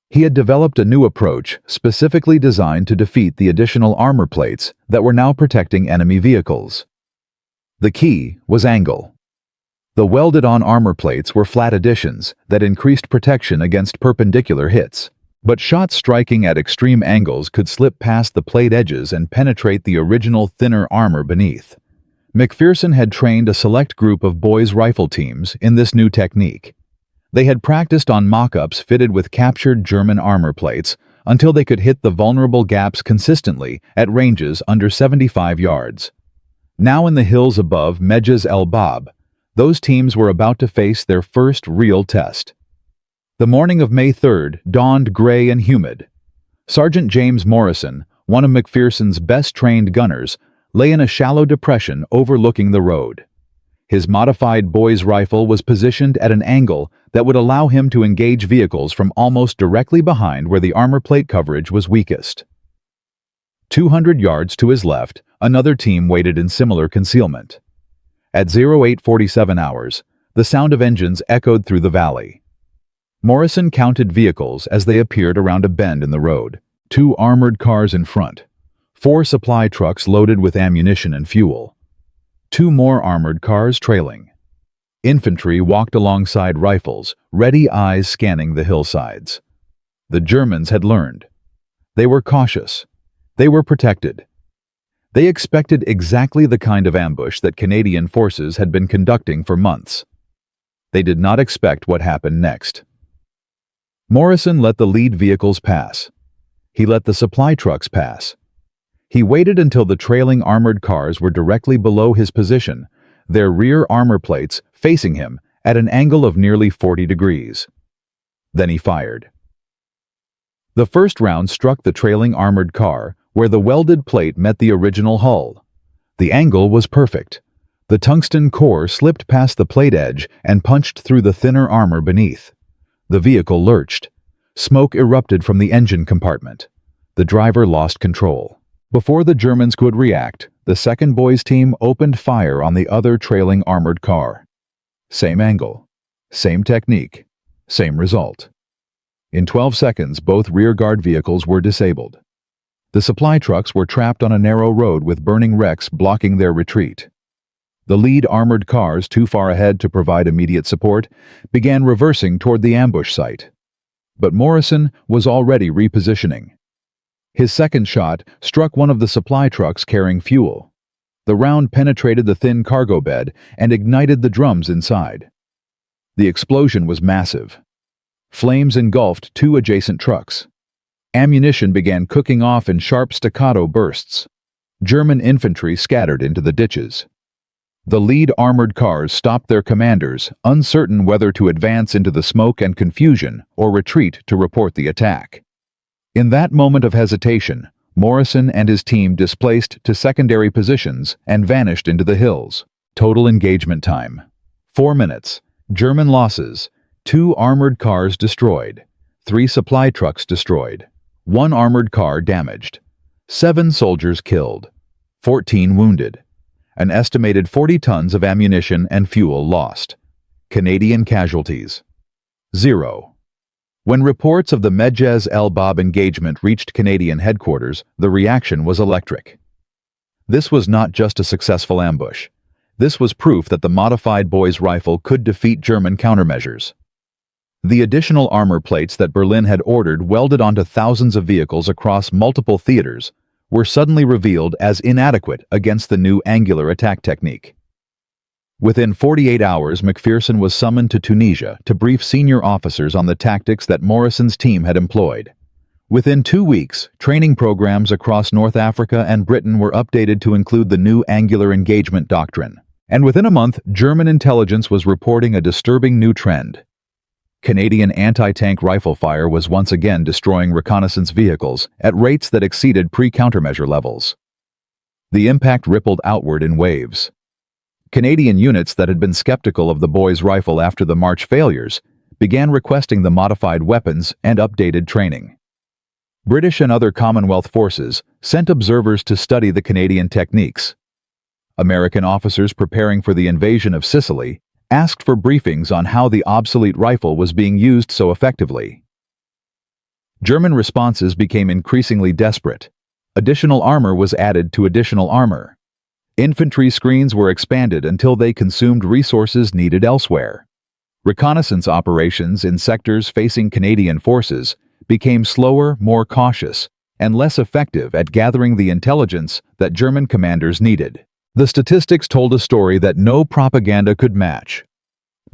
S1: He had developed a new approach specifically designed to defeat the additional armor plates that were now protecting enemy vehicles. The key was angle. The welded-on armor plates were flat additions that increased protection against perpendicular hits. But shots striking at extreme angles could slip past the plate edges and penetrate the original thinner armor beneath. McPherson had trained a select group of boys' rifle teams in this new technique. They had practiced on mock-ups fitted with captured German armor plates until they could hit the vulnerable gaps consistently at ranges under 75 yards. Now in the hills above Medjez El Bab, those teams were about to face their first real test. The morning of May 3rd dawned gray and humid. Sergeant James Morrison, one of McPherson's best-trained gunners, lay in a shallow depression overlooking the road. His modified boy's rifle was positioned at an angle that would allow him to engage vehicles from almost directly behind where the armor plate coverage was weakest. 200 yards to his left, another team waited in similar concealment. At 0847 hours, the sound of engines echoed through the valley. Morrison counted vehicles as they appeared around a bend in the road. 2 armored cars in front. 4 supply trucks loaded with ammunition and fuel. 2 more armored cars trailing. Infantry walked alongside rifles, ready eyes scanning the hillsides. The Germans had learned. They were cautious. They were protected. They expected exactly the kind of ambush that Canadian forces had been conducting for months. They did not expect what happened next. Morrison let the lead vehicles pass. He let the supply trucks pass. He waited until the trailing armored cars were directly below his position, their rear armor plates facing him at an angle of nearly 40 degrees. Then he fired. The first round struck the trailing armored car where the welded plate met the original hull. The angle was perfect. The tungsten core slipped past the plate edge and punched through the thinner armor beneath. The vehicle lurched. Smoke erupted from the engine compartment. The driver lost control. Before the Germans could react, the second boys' team opened fire on the other trailing armored car. Same angle, same technique, same result. In 12 seconds, both rearguard vehicles were disabled. The supply trucks were trapped on a narrow road with burning wrecks blocking their retreat. The lead armored cars, too far ahead to provide immediate support, began reversing toward the ambush site. But Morrison was already repositioning. His second shot struck one of the supply trucks carrying fuel. The round penetrated the thin cargo bed and ignited the drums inside. The explosion was massive. Flames engulfed 2 adjacent trucks. Ammunition began cooking off in sharp staccato bursts. German infantry scattered into the ditches. The lead armored cars stopped their commanders, uncertain whether to advance into the smoke and confusion or retreat to report the attack. In that moment of hesitation, Morrison and his team displaced to secondary positions and vanished into the hills. Total engagement time: 4 minutes. German losses: 2 armored cars destroyed, 3 supply trucks destroyed, 1 armored car damaged, 7 soldiers killed, 14 wounded. An estimated 40 tons of ammunition and fuel lost. Canadian casualties: 0. When reports of the Medjez El Bab engagement reached Canadian headquarters, the reaction was electric. This was not just a successful ambush. This was proof that the modified boy's rifle could defeat German countermeasures. The additional armor plates that Berlin had ordered, welded onto thousands of vehicles across multiple theaters, were suddenly revealed as inadequate against the new angular attack technique. Within 48 hours, McPherson was summoned to Tunisia to brief senior officers on the tactics that Morrison's team had employed. Within 2 weeks, training programs across North Africa and Britain were updated to include the new angular engagement doctrine. And within a month, German intelligence was reporting a disturbing new trend. Canadian anti-tank rifle fire was once again destroying reconnaissance vehicles at rates that exceeded pre-countermeasure levels. The impact rippled outward in waves. Canadian units that had been skeptical of the boy's rifle after the March failures began requesting the modified weapons and updated training. British and other Commonwealth forces sent observers to study the Canadian techniques. American officers preparing for the invasion of Sicily asked for briefings on how the obsolete rifle was being used so effectively. German responses became increasingly desperate. Additional armor was added to additional armor. Infantry screens were expanded until they consumed resources needed elsewhere. Reconnaissance operations in sectors facing Canadian forces became slower, more cautious, and less effective at gathering the intelligence that German commanders needed. The statistics told a story that no propaganda could match.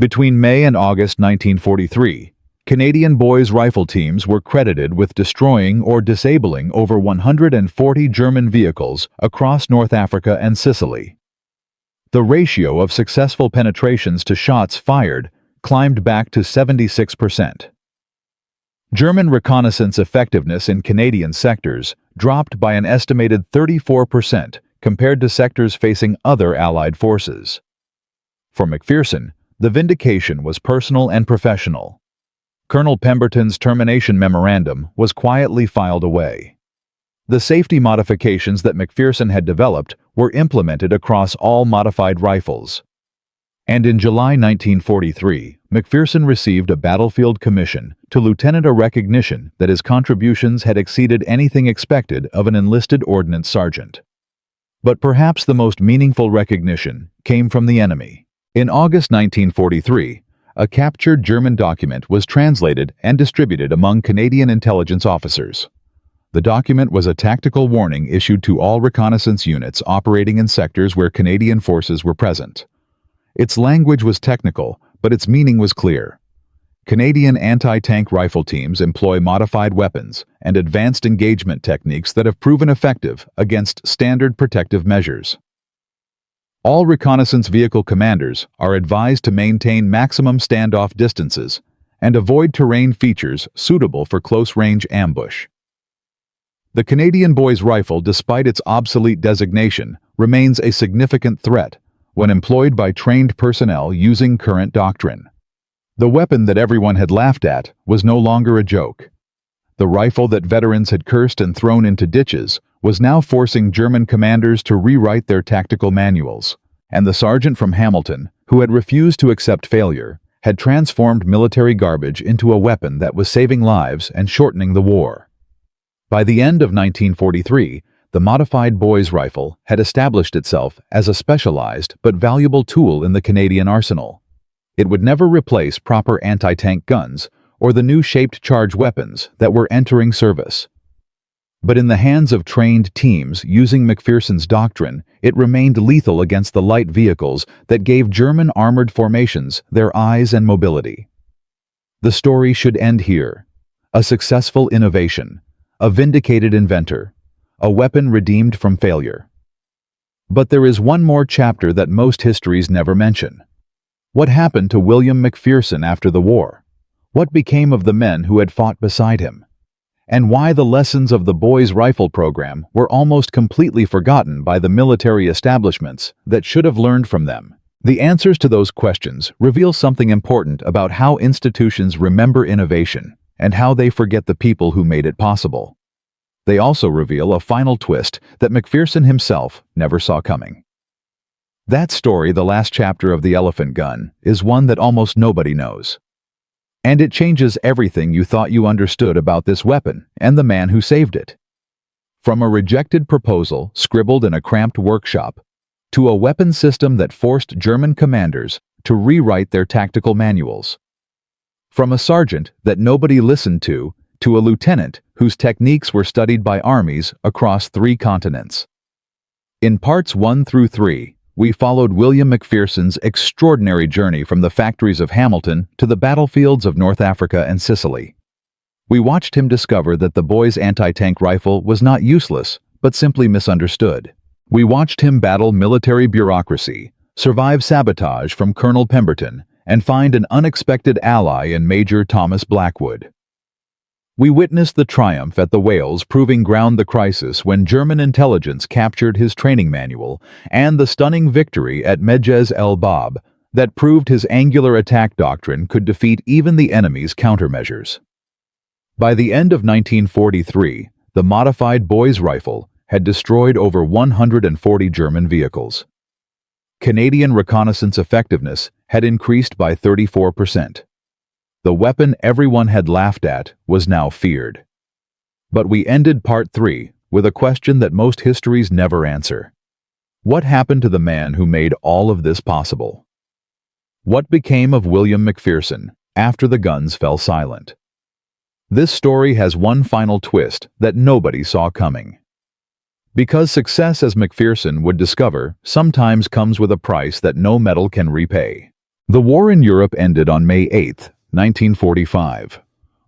S1: Between May and August 1943, Canadian boys' rifle teams were credited with destroying or disabling over 140 German vehicles across North Africa and Sicily. The ratio of successful penetrations to shots fired climbed back to 76%. German reconnaissance effectiveness in Canadian sectors dropped by an estimated 34% compared to sectors facing other Allied forces. For McPherson, the vindication was personal and professional. Colonel Pemberton's termination memorandum was quietly filed away. The safety modifications that McPherson had developed were implemented across all modified rifles. And in July 1943, McPherson received a battlefield commission to lieutenant, a recognition that his contributions had exceeded anything expected of an enlisted ordnance sergeant. But perhaps the most meaningful recognition came from the enemy. In August 1943, a captured German document was translated and distributed among Canadian intelligence officers. The document was a tactical warning issued to all reconnaissance units operating in sectors where Canadian forces were present. Its language was technical, but its meaning was clear. Canadian anti-tank rifle teams employ modified weapons and advanced engagement techniques that have proven effective against standard protective measures. All reconnaissance vehicle commanders are advised to maintain maximum standoff distances and avoid terrain features suitable for close-range ambush. The Canadian boys' rifle, despite its obsolete designation, remains a significant threat when employed by trained personnel using current doctrine. The weapon that everyone had laughed at was no longer a joke. The rifle that veterans had cursed and thrown into ditches was now forcing German commanders to rewrite their tactical manuals, and the sergeant from Hamilton, who had refused to accept failure, had transformed military garbage into a weapon that was saving lives and shortening the war. By the end of 1943, the modified boys' rifle had established itself as a specialized but valuable tool in the Canadian arsenal. It would never replace proper anti-tank guns or the new shaped charge weapons that were entering service. But in the hands of trained teams using McPherson's doctrine, it remained lethal against the light vehicles that gave German armored formations their eyes and mobility. The story should end here. A successful innovation, a vindicated inventor, a weapon redeemed from failure. But there is one more chapter that most histories never mention. What happened to William McPherson after the war? What became of the men who had fought beside him? And why the lessons of the boys' rifle program were almost completely forgotten by the military establishments that should have learned from them? The answers to those questions reveal something important about how institutions remember innovation and how they forget the people who made it possible. They also reveal a final twist that McPherson himself never saw coming. That story, the last chapter of The Elephant Gun, is one that almost nobody knows. And it changes everything you thought you understood about this weapon and the man who saved it. From a rejected proposal scribbled in a cramped workshop, to a weapon system that forced German commanders to rewrite their tactical manuals. From a sergeant that nobody listened to a lieutenant whose techniques were studied by armies across 3 continents. In parts 1 through 3, we followed William McPherson's extraordinary journey from the factories of Hamilton to the battlefields of North Africa and Sicily. We watched him discover that the boys' anti-tank rifle was not useless, but simply misunderstood. We watched him battle military bureaucracy, survive sabotage from Colonel Pemberton, and find an unexpected ally in Major Thomas Blackwood. We witnessed the triumph at the Wales proving ground the crisis when German intelligence captured his training manual, and the stunning victory at Medjez el Bab that proved his angular attack doctrine could defeat even the enemy's countermeasures. By the end of 1943, the modified boys' rifle had destroyed over 140 German vehicles. Canadian reconnaissance effectiveness had increased by 34%. The weapon everyone had laughed at was now feared. But we ended part 3 with a question that most histories never answer. What happened to the man who made all of this possible? What became of William McPherson after the guns fell silent? This story has one final twist that nobody saw coming. Because success, as McPherson would discover, sometimes comes with a price that no metal can repay. The war in Europe ended on May 8, 1945.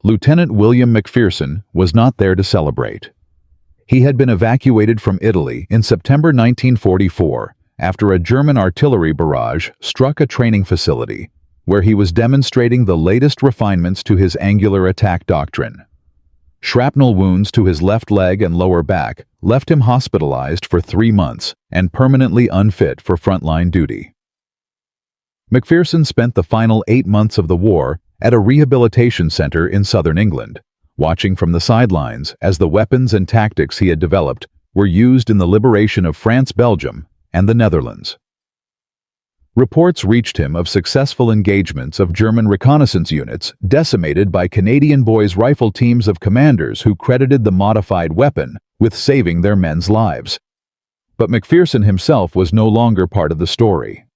S1: Lieutenant William McPherson was not there to celebrate. He had been evacuated from Italy in September 1944 after a German artillery barrage struck a training facility where he was demonstrating the latest refinements to his angular attack doctrine. Shrapnel wounds to his left leg and lower back left him hospitalized for 3 months and permanently unfit for frontline duty. McPherson spent the final 8 months of the war at a rehabilitation center in southern England, watching from the sidelines as the weapons and tactics he had developed were used in the liberation of France, Belgium, and the Netherlands. Reports reached him of successful engagements of German reconnaissance units decimated by Canadian boys' rifle teams of commanders who credited the modified weapon with saving their men's lives. But McPherson himself was no longer part of the story.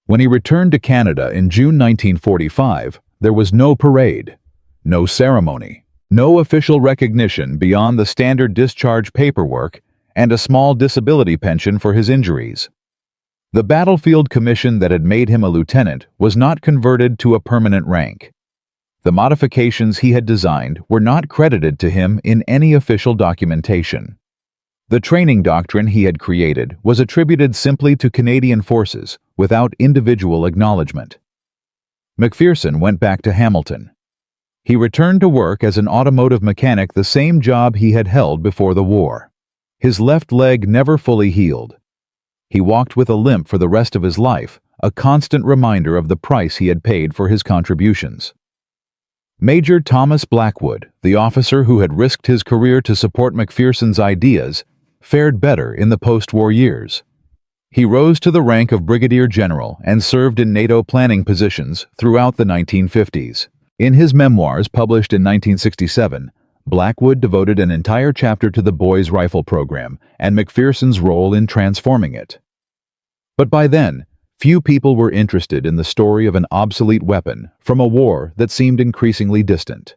S1: When he returned to Canada in June 1945, there was no parade, no ceremony, no official recognition beyond the standard discharge paperwork and a small disability pension for his injuries. The battlefield commission that had made him a lieutenant was not converted to a permanent rank. The modifications he had designed were not credited to him in any official documentation. The training doctrine he had created was attributed simply to Canadian forces without individual acknowledgement. McPherson went back to Hamilton. He returned to work as an automotive mechanic, the same job he had held before the war. His left leg never fully healed. He walked with a limp for the rest of his life, a constant reminder of the price he had paid for his contributions. Major Thomas Blackwood, the officer who had risked his career to support McPherson's ideas, fared better in the post-war years. He rose to the rank of brigadier general and served in NATO planning positions throughout the 1950s. In his memoirs published in 1967, Blackwood devoted an entire chapter to the boys' rifle program and McPherson's role in transforming it. But by then, few people were interested in the story of an obsolete weapon from a war that seemed increasingly distant.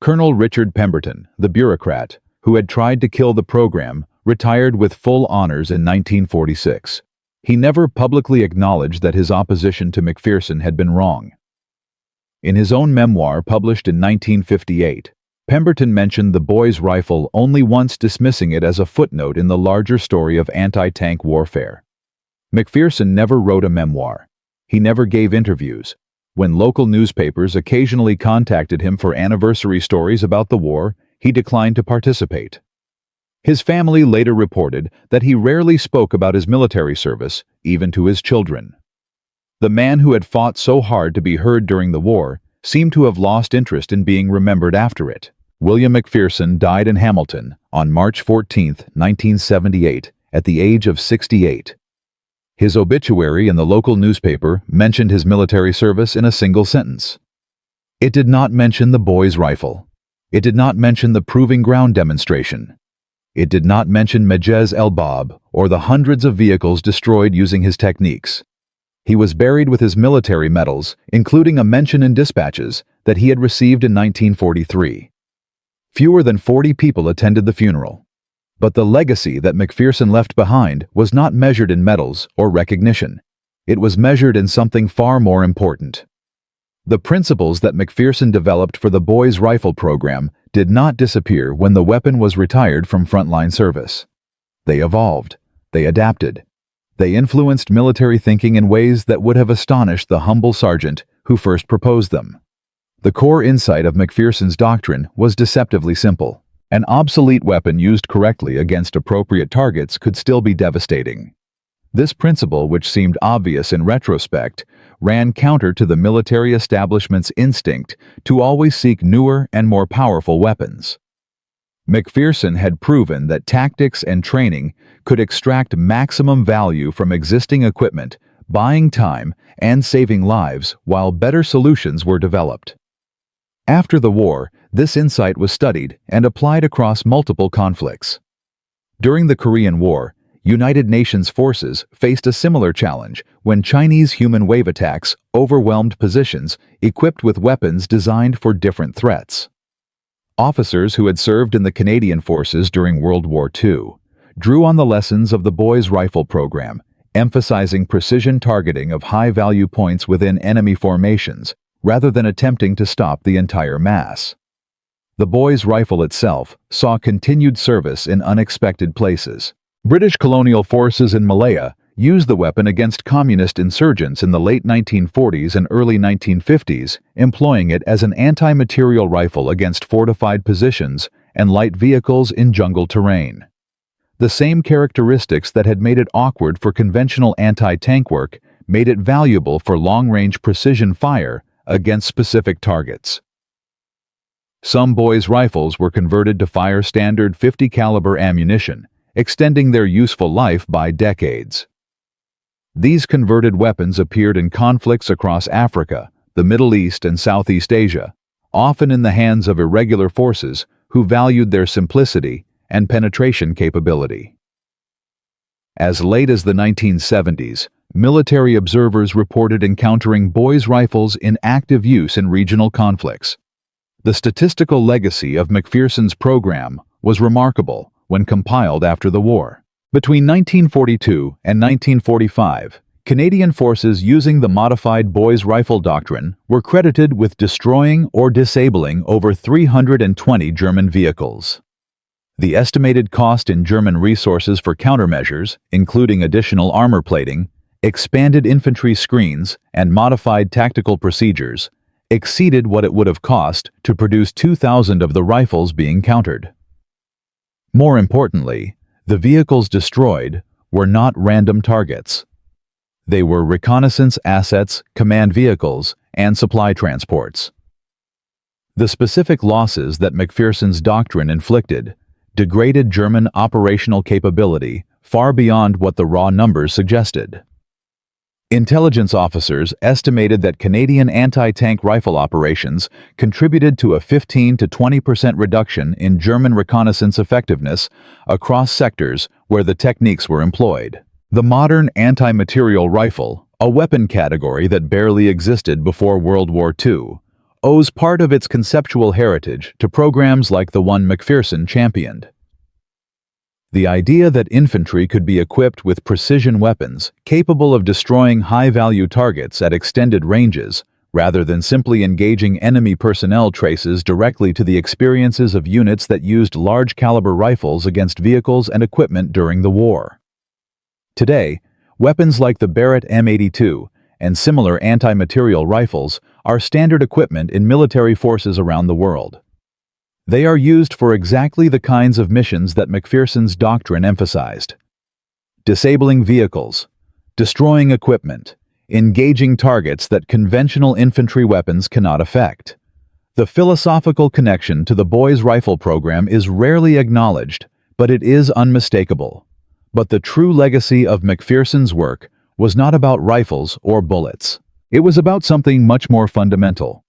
S1: Colonel Richard Pemberton, the bureaucrat who had tried to kill the program, retired with full honors in 1946. He never publicly acknowledged that his opposition to McPherson had been wrong. In his own memoir published in 1958, Pemberton mentioned the boys' rifle only once, dismissing it as a footnote in the larger story of anti-tank warfare. McPherson never wrote a memoir. He never gave interviews. When local newspapers occasionally contacted him for anniversary stories about the war, he declined to participate. His family later reported that he rarely spoke about his military service, even to his children. The man who had fought so hard to be heard during the war seemed to have lost interest in being remembered after it. William McPherson died in Hamilton on March 14, 1978, at the age of 68. His obituary in the local newspaper mentioned his military service in a single sentence. It did not mention the boys' rifle. It did not mention the proving ground demonstration. It did not mention Majez El Bab or the hundreds of vehicles destroyed using his techniques. He was buried with his military medals, including a mention in dispatches that he had received in 1943. Fewer than 40 people attended the funeral. But the legacy that McPherson left behind was not measured in medals or recognition. It was measured in something far more important. The principles that McPherson developed for the boys' rifle program did not disappear when the weapon was retired from frontline service. They evolved. They adapted. They influenced military thinking in ways that would have astonished the humble sergeant who first proposed them. The core insight of McPherson's doctrine was deceptively simple. An obsolete weapon used correctly against appropriate targets could still be devastating. This principle, which seemed obvious in retrospect, ran counter to the military establishment's instinct to always seek newer and more powerful weapons. McPherson had proven that tactics and training could extract maximum value from existing equipment, buying time and saving lives while better solutions were developed. After the war, this insight was studied and applied across multiple conflicts. During the Korean War, United Nations forces faced a similar challenge when Chinese human wave attacks overwhelmed positions equipped with weapons designed for different threats. Officers who had served in the Canadian forces during World War II drew on the lessons of the Boys Rifle program, emphasizing precision targeting of high-value points within enemy formations rather than attempting to stop the entire mass. The Boys Rifle itself saw continued service in unexpected places. British colonial forces in Malaya used the weapon against communist insurgents in the late 1940s and early 1950s, employing it as an anti-material rifle against fortified positions and light vehicles in jungle terrain. The same characteristics that had made it awkward for conventional anti-tank work made it valuable for long-range precision fire against specific targets. Some Boys rifles were converted to fire standard 50 caliber ammunition, extending their useful life by decades. These converted weapons appeared in conflicts across Africa, the Middle East, and Southeast Asia, often in the hands of irregular forces who valued their simplicity and penetration capability. As late as the 1970s, military observers reported encountering Boys rifles in active use in regional conflicts. The statistical legacy of McPherson's program was remarkable when compiled after the war. Between 1942 and 1945, Canadian forces using the modified Boys rifle doctrine were credited with destroying or disabling over 320 German vehicles. The estimated cost in German resources for countermeasures, including additional armor plating, expanded infantry screens, and modified tactical procedures, exceeded what it would have cost to produce 2,000 of the rifles being countered. More importantly, the vehicles destroyed were not random targets. They were reconnaissance assets, command vehicles, and supply transports. The specific losses that McPherson's doctrine inflicted degraded German operational capability far beyond what the raw numbers suggested. Intelligence officers estimated that Canadian anti-tank rifle operations contributed to a 15 to 20% reduction in German reconnaissance effectiveness across sectors where the techniques were employed. The modern anti-material rifle, a weapon category that barely existed before World War II, owes part of its conceptual heritage to programs like the one McPherson championed. The idea that infantry could be equipped with precision weapons capable of destroying high-value targets at extended ranges, rather than simply engaging enemy personnel, traces directly to the experiences of units that used large-caliber rifles against vehicles and equipment during the war. Today, weapons like the Barrett M82 and similar anti-material rifles are standard equipment in military forces around the world. They are used for exactly the kinds of missions that McPherson's doctrine emphasized: disabling vehicles, destroying equipment, engaging targets that conventional infantry weapons cannot affect. The philosophical connection to the Boys rifle program is rarely acknowledged, but it is unmistakable. But the true legacy of McPherson's work was not about rifles or bullets. It was about something much more fundamental.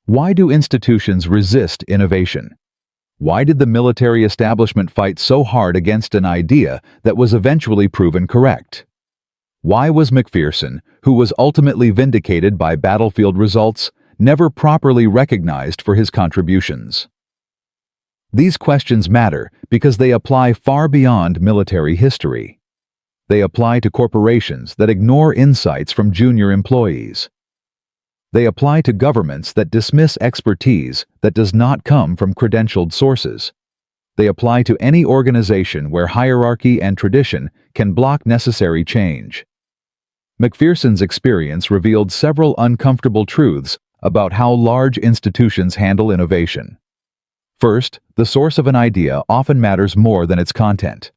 S1: Why do institutions resist innovation? Why did the military establishment fight so hard against an idea that was eventually proven correct? Why was McPherson, who was ultimately vindicated by battlefield results, never properly recognized for his contributions? These questions matter because they apply far beyond military history. They apply to corporations that ignore insights from junior employees. They apply to governments that dismiss expertise that does not come from credentialed sources. They apply to any organization where hierarchy and tradition can block necessary change. McPherson's experience revealed several uncomfortable truths about how large institutions handle innovation. First, the source of an idea often matters more than its content.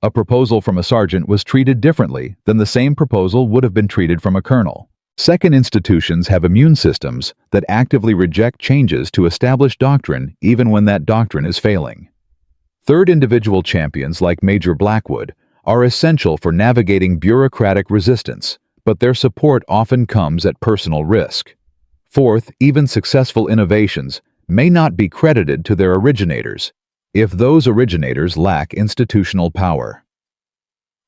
S1: A proposal from a sergeant was treated differently than the same proposal would have been treated from a colonel. Second, institutions have immune systems that actively reject changes to established doctrine even when that doctrine is failing. Third, individual champions like Major Blackwood are essential for navigating bureaucratic resistance, but their support often comes at personal risk. Fourth, even successful innovations may not be credited to their originators if those originators lack institutional power.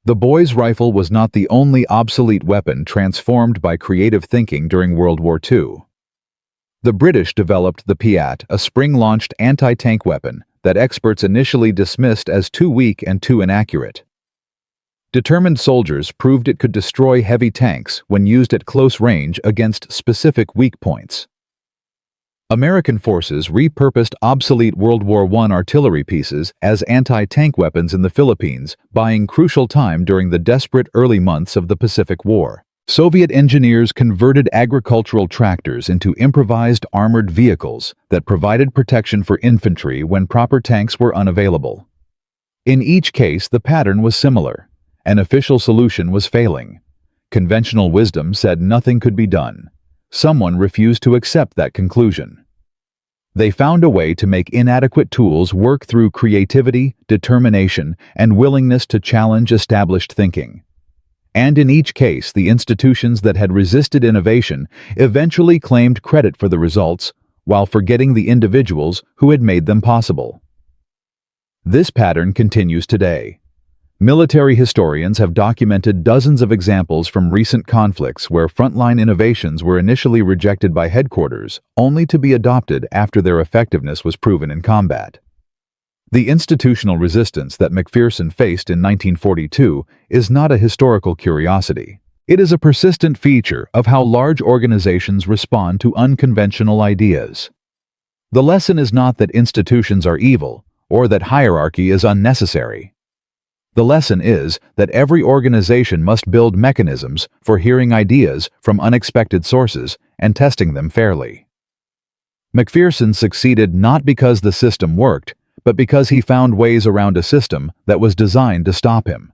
S1: The boy's rifle was not the only obsolete weapon transformed by creative thinking during World War II. The British developed the Piat, a spring-launched anti-tank weapon that experts initially dismissed as too weak and too inaccurate. Determined soldiers proved it could destroy heavy tanks when used at close range against specific weak points. American forces repurposed obsolete World War I artillery pieces as anti-tank weapons in the Philippines, buying crucial time during the desperate early months of the Pacific War. Soviet engineers converted agricultural tractors into improvised armored vehicles that provided protection for infantry when proper tanks were unavailable. In each case, the pattern was similar. An official solution was failing. Conventional wisdom said nothing could be done. Someone refused to accept that conclusion. They found a way to make inadequate tools work through creativity, determination, and willingness to challenge established thinking. And in each case, the institutions that had resisted innovation eventually claimed credit for the results, while forgetting the individuals who had made them possible. This pattern continues today. Military historians have documented dozens of examples from recent conflicts where frontline innovations were initially rejected by headquarters, only to be adopted after their effectiveness was proven in combat. The institutional resistance that McPherson faced in 1942 is not a historical curiosity. It is a persistent feature of how large organizations respond to unconventional ideas. The lesson is not that institutions are evil or that hierarchy is unnecessary. The lesson is that every organization must build mechanisms for hearing ideas from unexpected sources and testing them fairly. McPherson succeeded not because the system worked, but because he found ways around a system that was designed to stop him.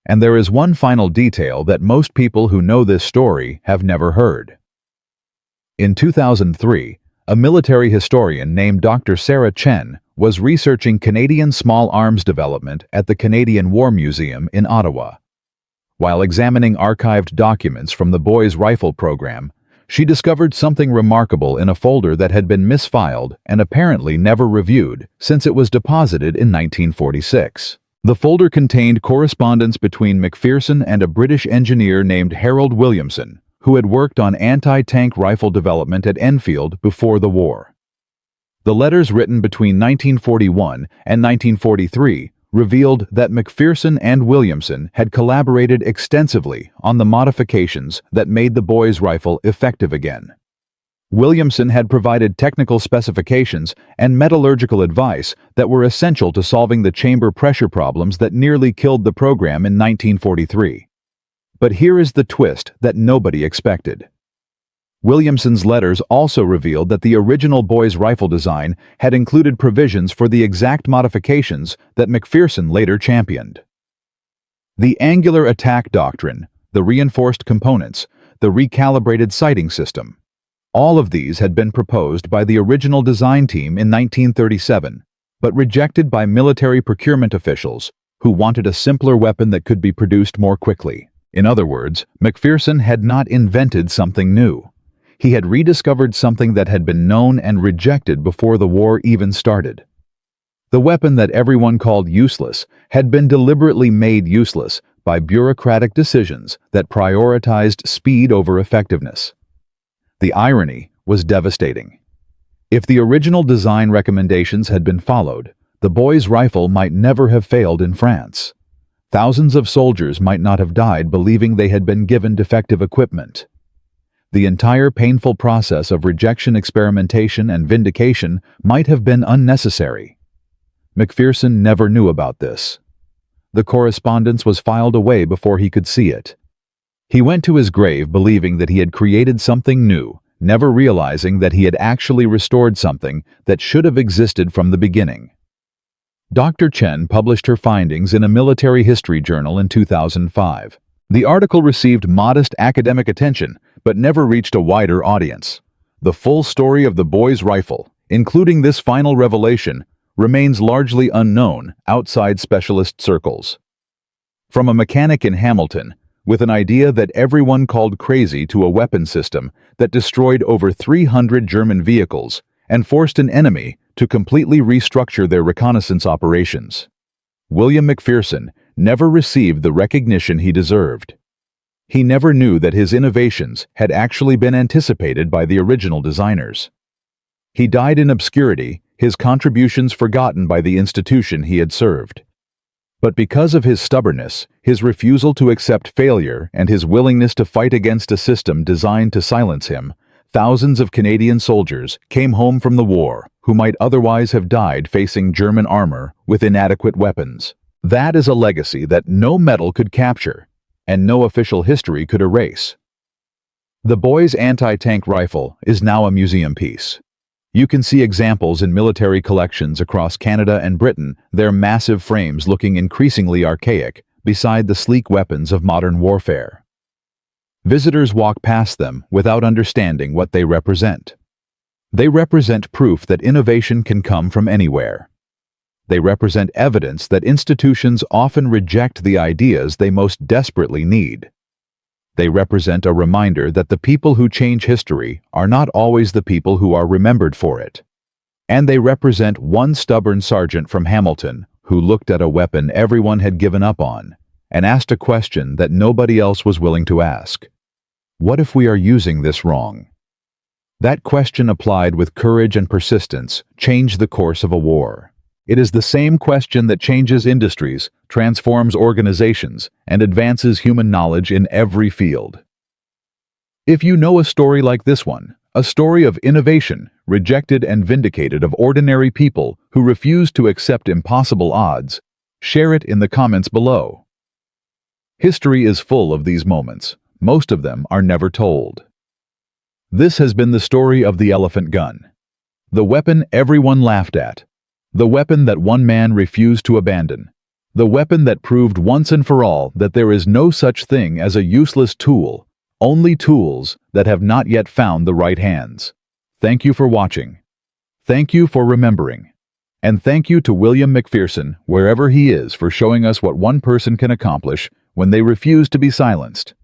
S1: And there is one final detail that most people who know this story have never heard. In 2003, a military historian named Dr. Sarah Chen was researching Canadian small arms development at the Canadian War Museum in Ottawa. While examining archived documents from the Boys Rifle program, she discovered something remarkable in a folder that had been misfiled and apparently never reviewed since it was deposited in 1946. The folder contained correspondence between McPherson and a British engineer named Harold Williamson, who had worked on anti-tank rifle development at Enfield before the war. The letters written between 1941 and 1943 revealed that McPherson and Williamson had collaborated extensively on the modifications that made the boy's rifle effective again. Williamson had provided technical specifications and metallurgical advice that were essential to solving the chamber pressure problems that nearly killed the program in 1943. But here is the twist that nobody expected. Williamson's letters also revealed that the original boy's rifle design had included provisions for the exact modifications that McPherson later championed. The angular attack doctrine, the reinforced components, the recalibrated sighting system. All of these had been proposed by the original design team in 1937, but rejected by military procurement officials who wanted a simpler weapon that could be produced more quickly. In other words, McPherson had not invented something new. He had rediscovered something that had been known and rejected before the war even started. The weapon that everyone called useless had been deliberately made useless by bureaucratic decisions that prioritized speed over effectiveness. The irony was devastating. If the original design recommendations had been followed, the boy's rifle might never have failed in France. Thousands of soldiers might not have died believing they had been given defective equipment. The entire painful process of rejection, experimentation, and vindication might have been unnecessary. McPherson never knew about this. The correspondence was filed away before he could see it. He went to his grave believing that he had created something new, never realizing that he had actually restored something that should have existed from the beginning. Dr. Chen published her findings in a military history journal in 2005. The article received modest academic attention, but never reached a wider audience. The full story of the boy's rifle, including this final revelation, remains largely unknown outside specialist circles. From a mechanic in Hamilton, with an idea that everyone called crazy to a weapon system that destroyed over 300 German vehicles and forced an enemy to completely restructure their reconnaissance operations. William McPherson never received the recognition he deserved. He never knew that his innovations had actually been anticipated by the original designers. He died in obscurity, his contributions forgotten by the institution he had served. But because of his stubbornness, his refusal to accept failure, and his willingness to fight against a system designed to silence him, thousands of Canadian soldiers came home from the war who might otherwise have died facing German armor with inadequate weapons. That is a legacy that no medal could capture, and no official history could erase. The boy's anti-tank rifle is now a museum piece. You can see examples in military collections across Canada and Britain, their massive frames looking increasingly archaic beside the sleek weapons of modern warfare. Visitors walk past them without understanding what they represent. They represent proof that innovation can come from anywhere. They represent evidence that institutions often reject the ideas they most desperately need. They represent a reminder that the people who change history are not always the people who are remembered for it. And they represent one stubborn sergeant from Hamilton who looked at a weapon everyone had given up on and asked a question that nobody else was willing to ask. What if we are using this wrong? That question, applied with courage and persistence, changed the course of a war. It is the same question that changes industries, transforms organizations, and advances human knowledge in every field. If you know a story like this one, a story of innovation, rejected and vindicated of ordinary people who refuse to accept impossible odds, share it in the comments below. History is full of these moments. Most of them are never told. This has been the story of the elephant gun. The weapon everyone laughed at. The weapon that one man refused to abandon. The weapon that proved once and for all that there is no such thing as a useless tool, only tools that have not yet found the right hands. Thank you for watching. Thank you for remembering. And thank you to William McPherson, wherever he is, for showing us what one person can accomplish when they refuse to be silenced.